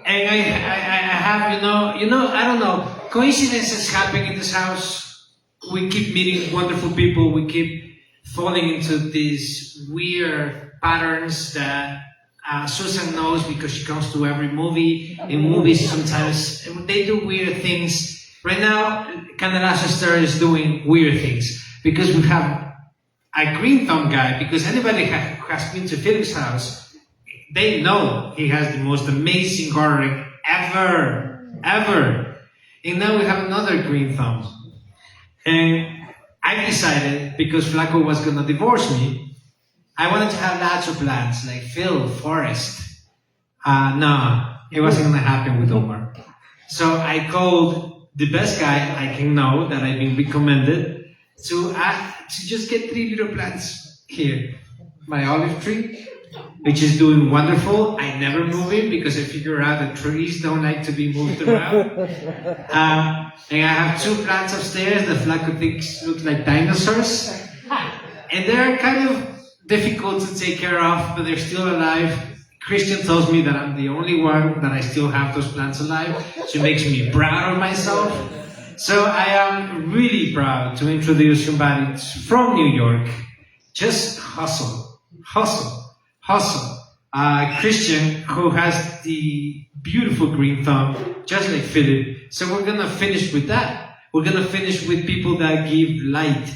And I have, I don't know, coincidences happen in this house. We keep meeting wonderful people. We keep falling into these weird patterns that Susan knows because she comes to every movie. In movies, sometimes they do weird things. Right now, Canelazo Stories is doing weird things because we have a green thumb guy. Because anybody who has been to Philip's house, they know he has the most amazing gardening ever. And now we have another green thumb. And I decided, because Flaco was going to divorce me, I wanted to have lots of plants, like Phil, forest. No, it wasn't going to happen with Omar. So I called the best guy I can know that I've been recommended to just get 3 little plants here. my olive tree, which is doing wonderful. I never move it because I figure out that trees don't like to be moved around. And I have 2 plants upstairs that Flaco thinks look like dinosaurs. And they're kind of difficult to take care of, but they're still alive. Christian tells me that I'm the only one that I still have those plants alive. She makes me proud of myself. So I am really proud to introduce somebody from New York. Just hustle, hustle, hustle. Christian, who has the beautiful green thumb, just like Philip. So we're gonna finish with that. We're gonna finish with people that give light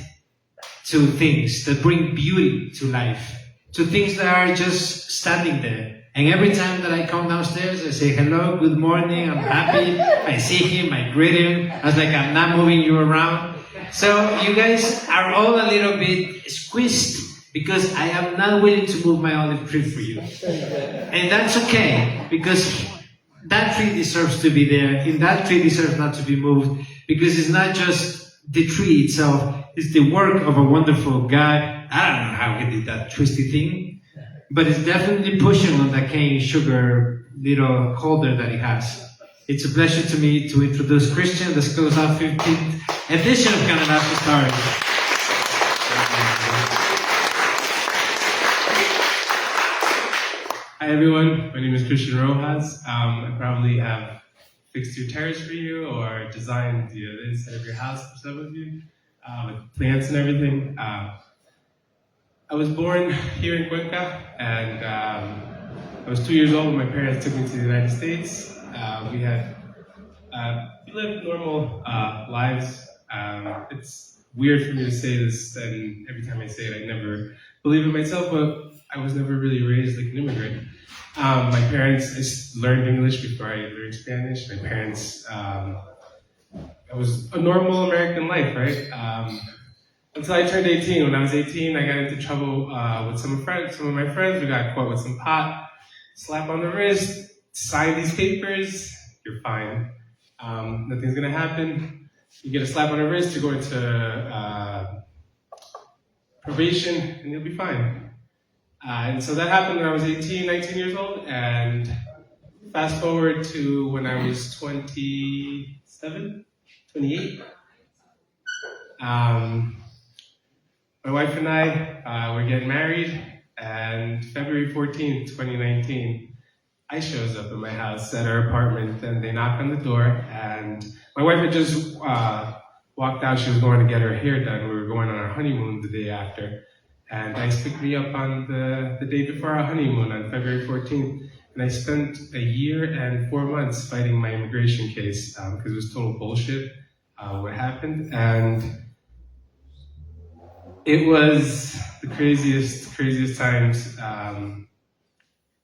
to things, that bring beauty to life, to things that are just standing there. And every time that I come downstairs, I say, hello, good morning, I'm happy. I see him, I greet him. I was like, I'm not moving you around. So you guys are all a little bit squeezed because I am not willing to move my olive tree for you. And that's okay, because that tree deserves to be there, and that tree deserves not to be moved, because it's not just the tree itself, it's the work of a wonderful guy. I don't know how he did that twisty thing, but it's definitely pushing on that cane sugar little holder that he has. It's a pleasure to me to introduce Christian. This goes out 15th edition of Canelazo Stories. Hi everyone, my name is Christian Rojas. I probably have fixed your terrace for you or designed the inside of your house for some of you, with plants and everything. I was born here in Cuenca, and I was 2 years old when my parents took me to the United States. We lived normal lives. It's weird for me to say this, and every time I say it, I never believe it myself, but I was never really raised like an immigrant. My parents learned English before I learned Spanish. My parents, it was a normal American life, right? Until I turned 18. When I was 18, I got into trouble with some of my friends. We got caught with some pot, slap on the wrist, sign these papers, you're fine. Nothing's gonna happen. You get a slap on the wrist, you're going to probation, and you'll be fine. And so that happened when I was 18, 19 years old, and fast forward to when I was 27, 28. My wife and I were getting married, and February 14th, 2019, ICE shows up at my house at our apartment, and they knock on the door, and my wife had just walked out. She was going to get her hair done. We were going on our honeymoon the day after, and ICE picked me up on the day before our honeymoon on February 14th, and I spent a year and 4 months fighting my immigration case because it was total bullshit what happened, and it was the craziest times.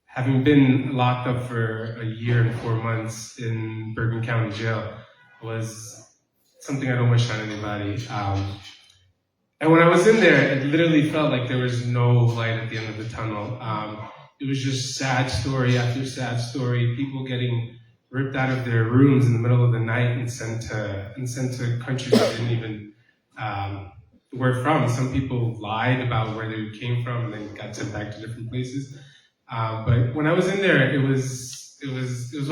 Having been locked up for a year and 4 months in Bergen County Jail was something I don't wish on anybody. And when I was in there, it literally felt like there was no light at the end of the tunnel. It was just sad story after sad story, people getting ripped out of their rooms in the middle of the night and sent to countries they didn't even were from. Some people lied about where they came from and then got sent back to different places. But when I was in there, it was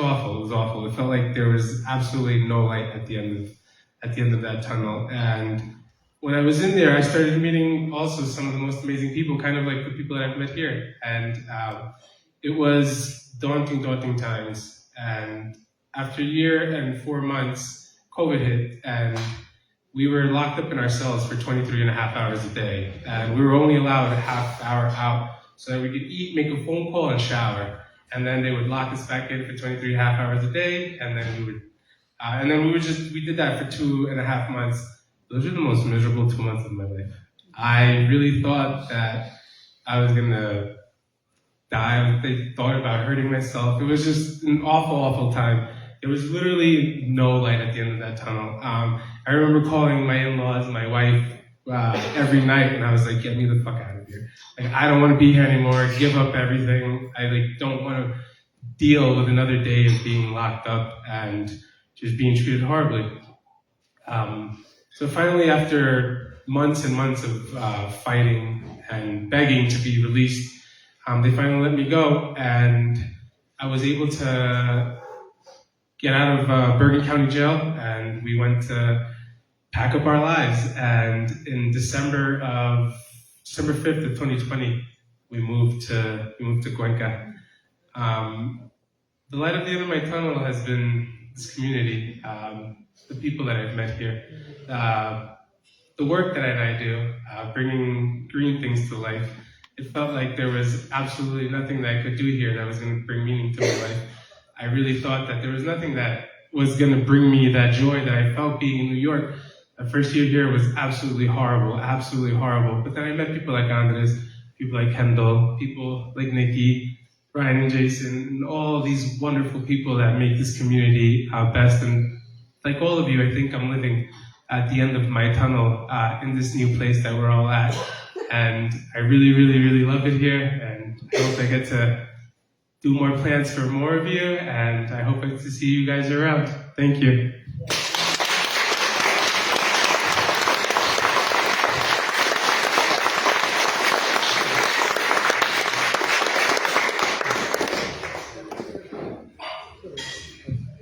awful. It was awful. It felt like there was absolutely no light at the end of that tunnel. And when I was in there, I started meeting also some of the most amazing people, kind of like the people that I've met here. And it was daunting times. And after a year and 4 months, COVID hit, and we were locked up in our cells for 23 and a half hours a day. And we were only allowed a half hour out so that we could eat, make a phone call, and shower. And then they would lock us back in for 23 and a half hours a day. And then we did that for 2.5 months. Those were the most miserable 2 months of my life. I really thought that I was gonna die. They thought about hurting myself. It was just an awful time. There was literally no light at the end of that tunnel. I remember calling my in-laws and my wife every night, and I was like, get me the fuck out of here. Like, I don't want to be here anymore. Give up everything. I don't want to deal with another day of being locked up and just being treated horribly. So finally, after months and months of fighting and begging to be released, they finally let me go, and I was able to get out of Bergen County Jail, and we went to pack up our lives. And in December 5th of 2020, we moved to Cuenca. The light at the end of my tunnel has been this community, the people that I've met here, the work that I do, bringing green things to life. It felt like there was absolutely nothing that I could do here that was going to bring meaning to my life. I really thought that there was nothing that was going to bring me that joy that I felt being in New York. The first year here was absolutely horrible. But then I met people like Andres, people like Kendall, people like Nikki, Brian and Jason, and all these wonderful people that make this community best. And like all of you, I think I'm living at the end of my tunnel in this new place that we're all at. And I really, really, really love it here. And I hope I get to do more plans for more of you. And I hope I get to see you guys around. Thank you.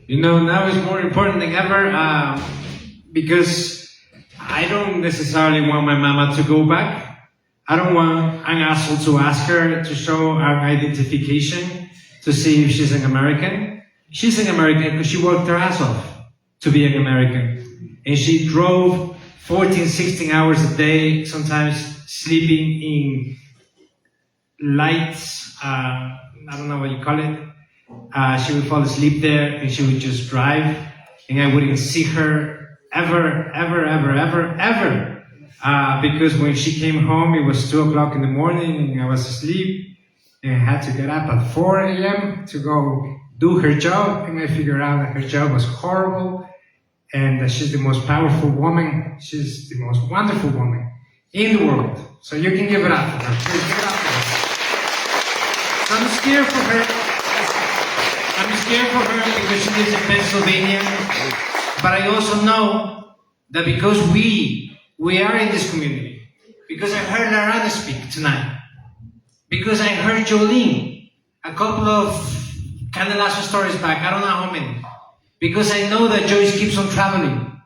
You know, now is more important than ever because I don't necessarily want my mama to go back. I don't want an asshole to ask her to show our identification to see if she's an American. She's an American because she worked her ass off to be an American. And she drove 14, 16 hours a day, sometimes sleeping in lights, I don't know what you call it. She would fall asleep there and she would just drive and I wouldn't see her ever. Because when she came home, it was 2 o'clock in the morning and I was asleep and I had to get up at 4 a.m. to go do her job, and I figured out that her job was horrible and that she's the most powerful woman, she's the most wonderful woman in the world. So you can give it up for her. Please give it up for her. So I'm scared for her. I'm scared for her because she lives in Pennsylvania, but I also know that because we are in this community, because I heard Larana speak tonight, because I heard Jolene, a couple of Canelazo Stories back, I don't know how many, because I know that Joyce keeps on traveling.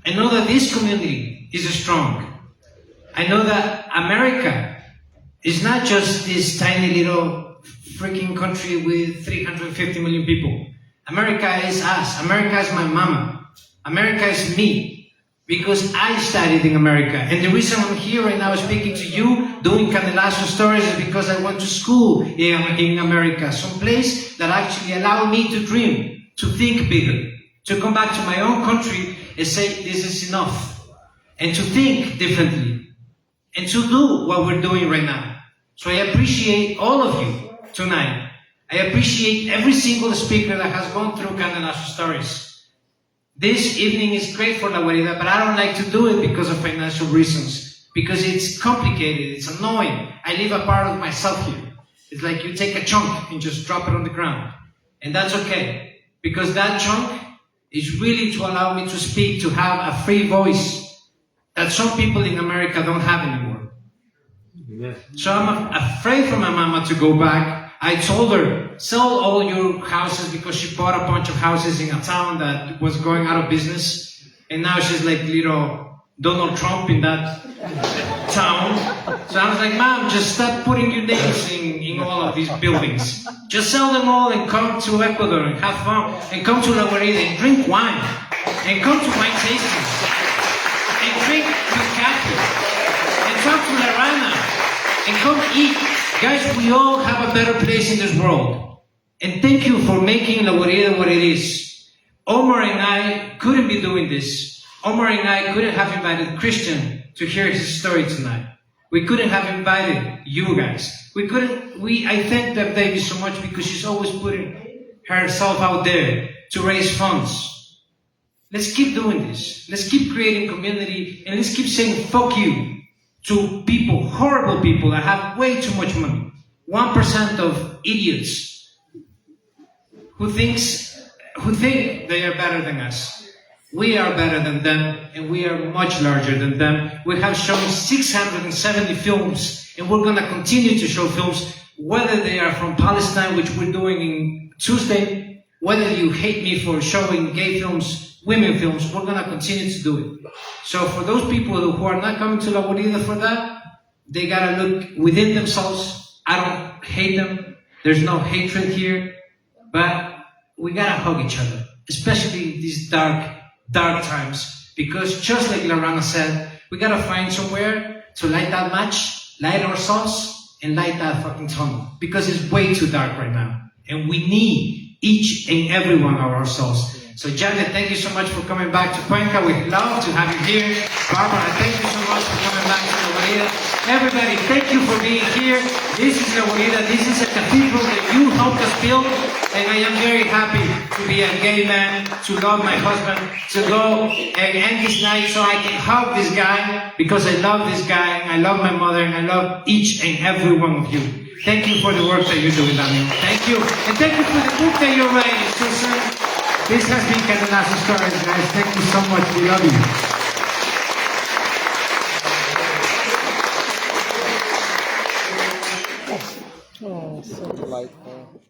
I know that this community is strong. I know that America is not just this tiny little freaking country with 350 million people. America is us. America is my mama. America is me. Because I studied in America. And the reason I'm here right now speaking to you, doing Canelazo Stories, is because I went to school in America. Some place that actually allowed me to dream, to think bigger, to come back to my own country and say, this is enough. And to think differently. And to do what we're doing right now. So I appreciate all of you tonight. I appreciate every single speaker that has gone through Canelazo Stories. This evening is great for La Guarida, but I don't like to do it because of financial reasons. Because it's complicated, it's annoying. I leave a part of myself here. It's like you take a chunk and just drop it on the ground. And that's okay. Because that chunk is really to allow me to speak, to have a free voice that some people in America don't have anymore. Yeah. So I'm afraid for my mama to go back. I told her, sell all your houses, because she bought a bunch of houses in a town that was going out of business. And now she's like little Donald Trump in that town. So I was like, Mom, just stop putting your names in all of these buildings. Just sell them all and come to Ecuador and have fun. And come to La Guarida and drink wine. And come to wine tastings. And drink with Cathy. And talk to Larana. And come eat. Guys, we all have a better place in this world. And thank you for making La Guarida what it is. Omar and I couldn't be doing this. Omar and I couldn't have invited Christian to hear his story tonight. We couldn't have invited you guys. I thank that baby so much because she's always putting herself out there to raise funds. Let's keep doing this. Let's keep creating community and let's keep saying fuck you to people, horrible people that have way too much money. 1% of idiots who think they are better than us. We are better than them, and we are much larger than them. We have shown 670 films, and we're gonna continue to show films, whether they are from Palestine, which we're doing in Tuesday, whether you hate me for showing gay films, women films, we're gonna continue to do it. So for those people who are not coming to La Guarida for that, they gotta look within themselves. I don't hate them. There's no hatred here, but we gotta hug each other, especially in these dark times, because just like Lorana said, we gotta find somewhere to light that match, light ourselves, and light that fucking tunnel, because it's way too dark right now, and we need each and every one of ourselves. So Janet, thank you so much for coming back to Cuenca. We'd love to have you here. Barbara, thank you so much for coming back to La Guarida. Everybody, thank you for being here. This is La Guarida. This is a cathedral that you helped us build, and I am very happy to be a gay man, to love my husband, to go and end this night so I can hug this guy, because I love this guy, and I love my mother, and I love each and every one of you. Thank you for the work that you're doing, Daniel. Thank you. And thank you for the book that you're writing, Susan. This has been Canelazo Stories, guys. Thank you so much. We love you. Oh, so delightful.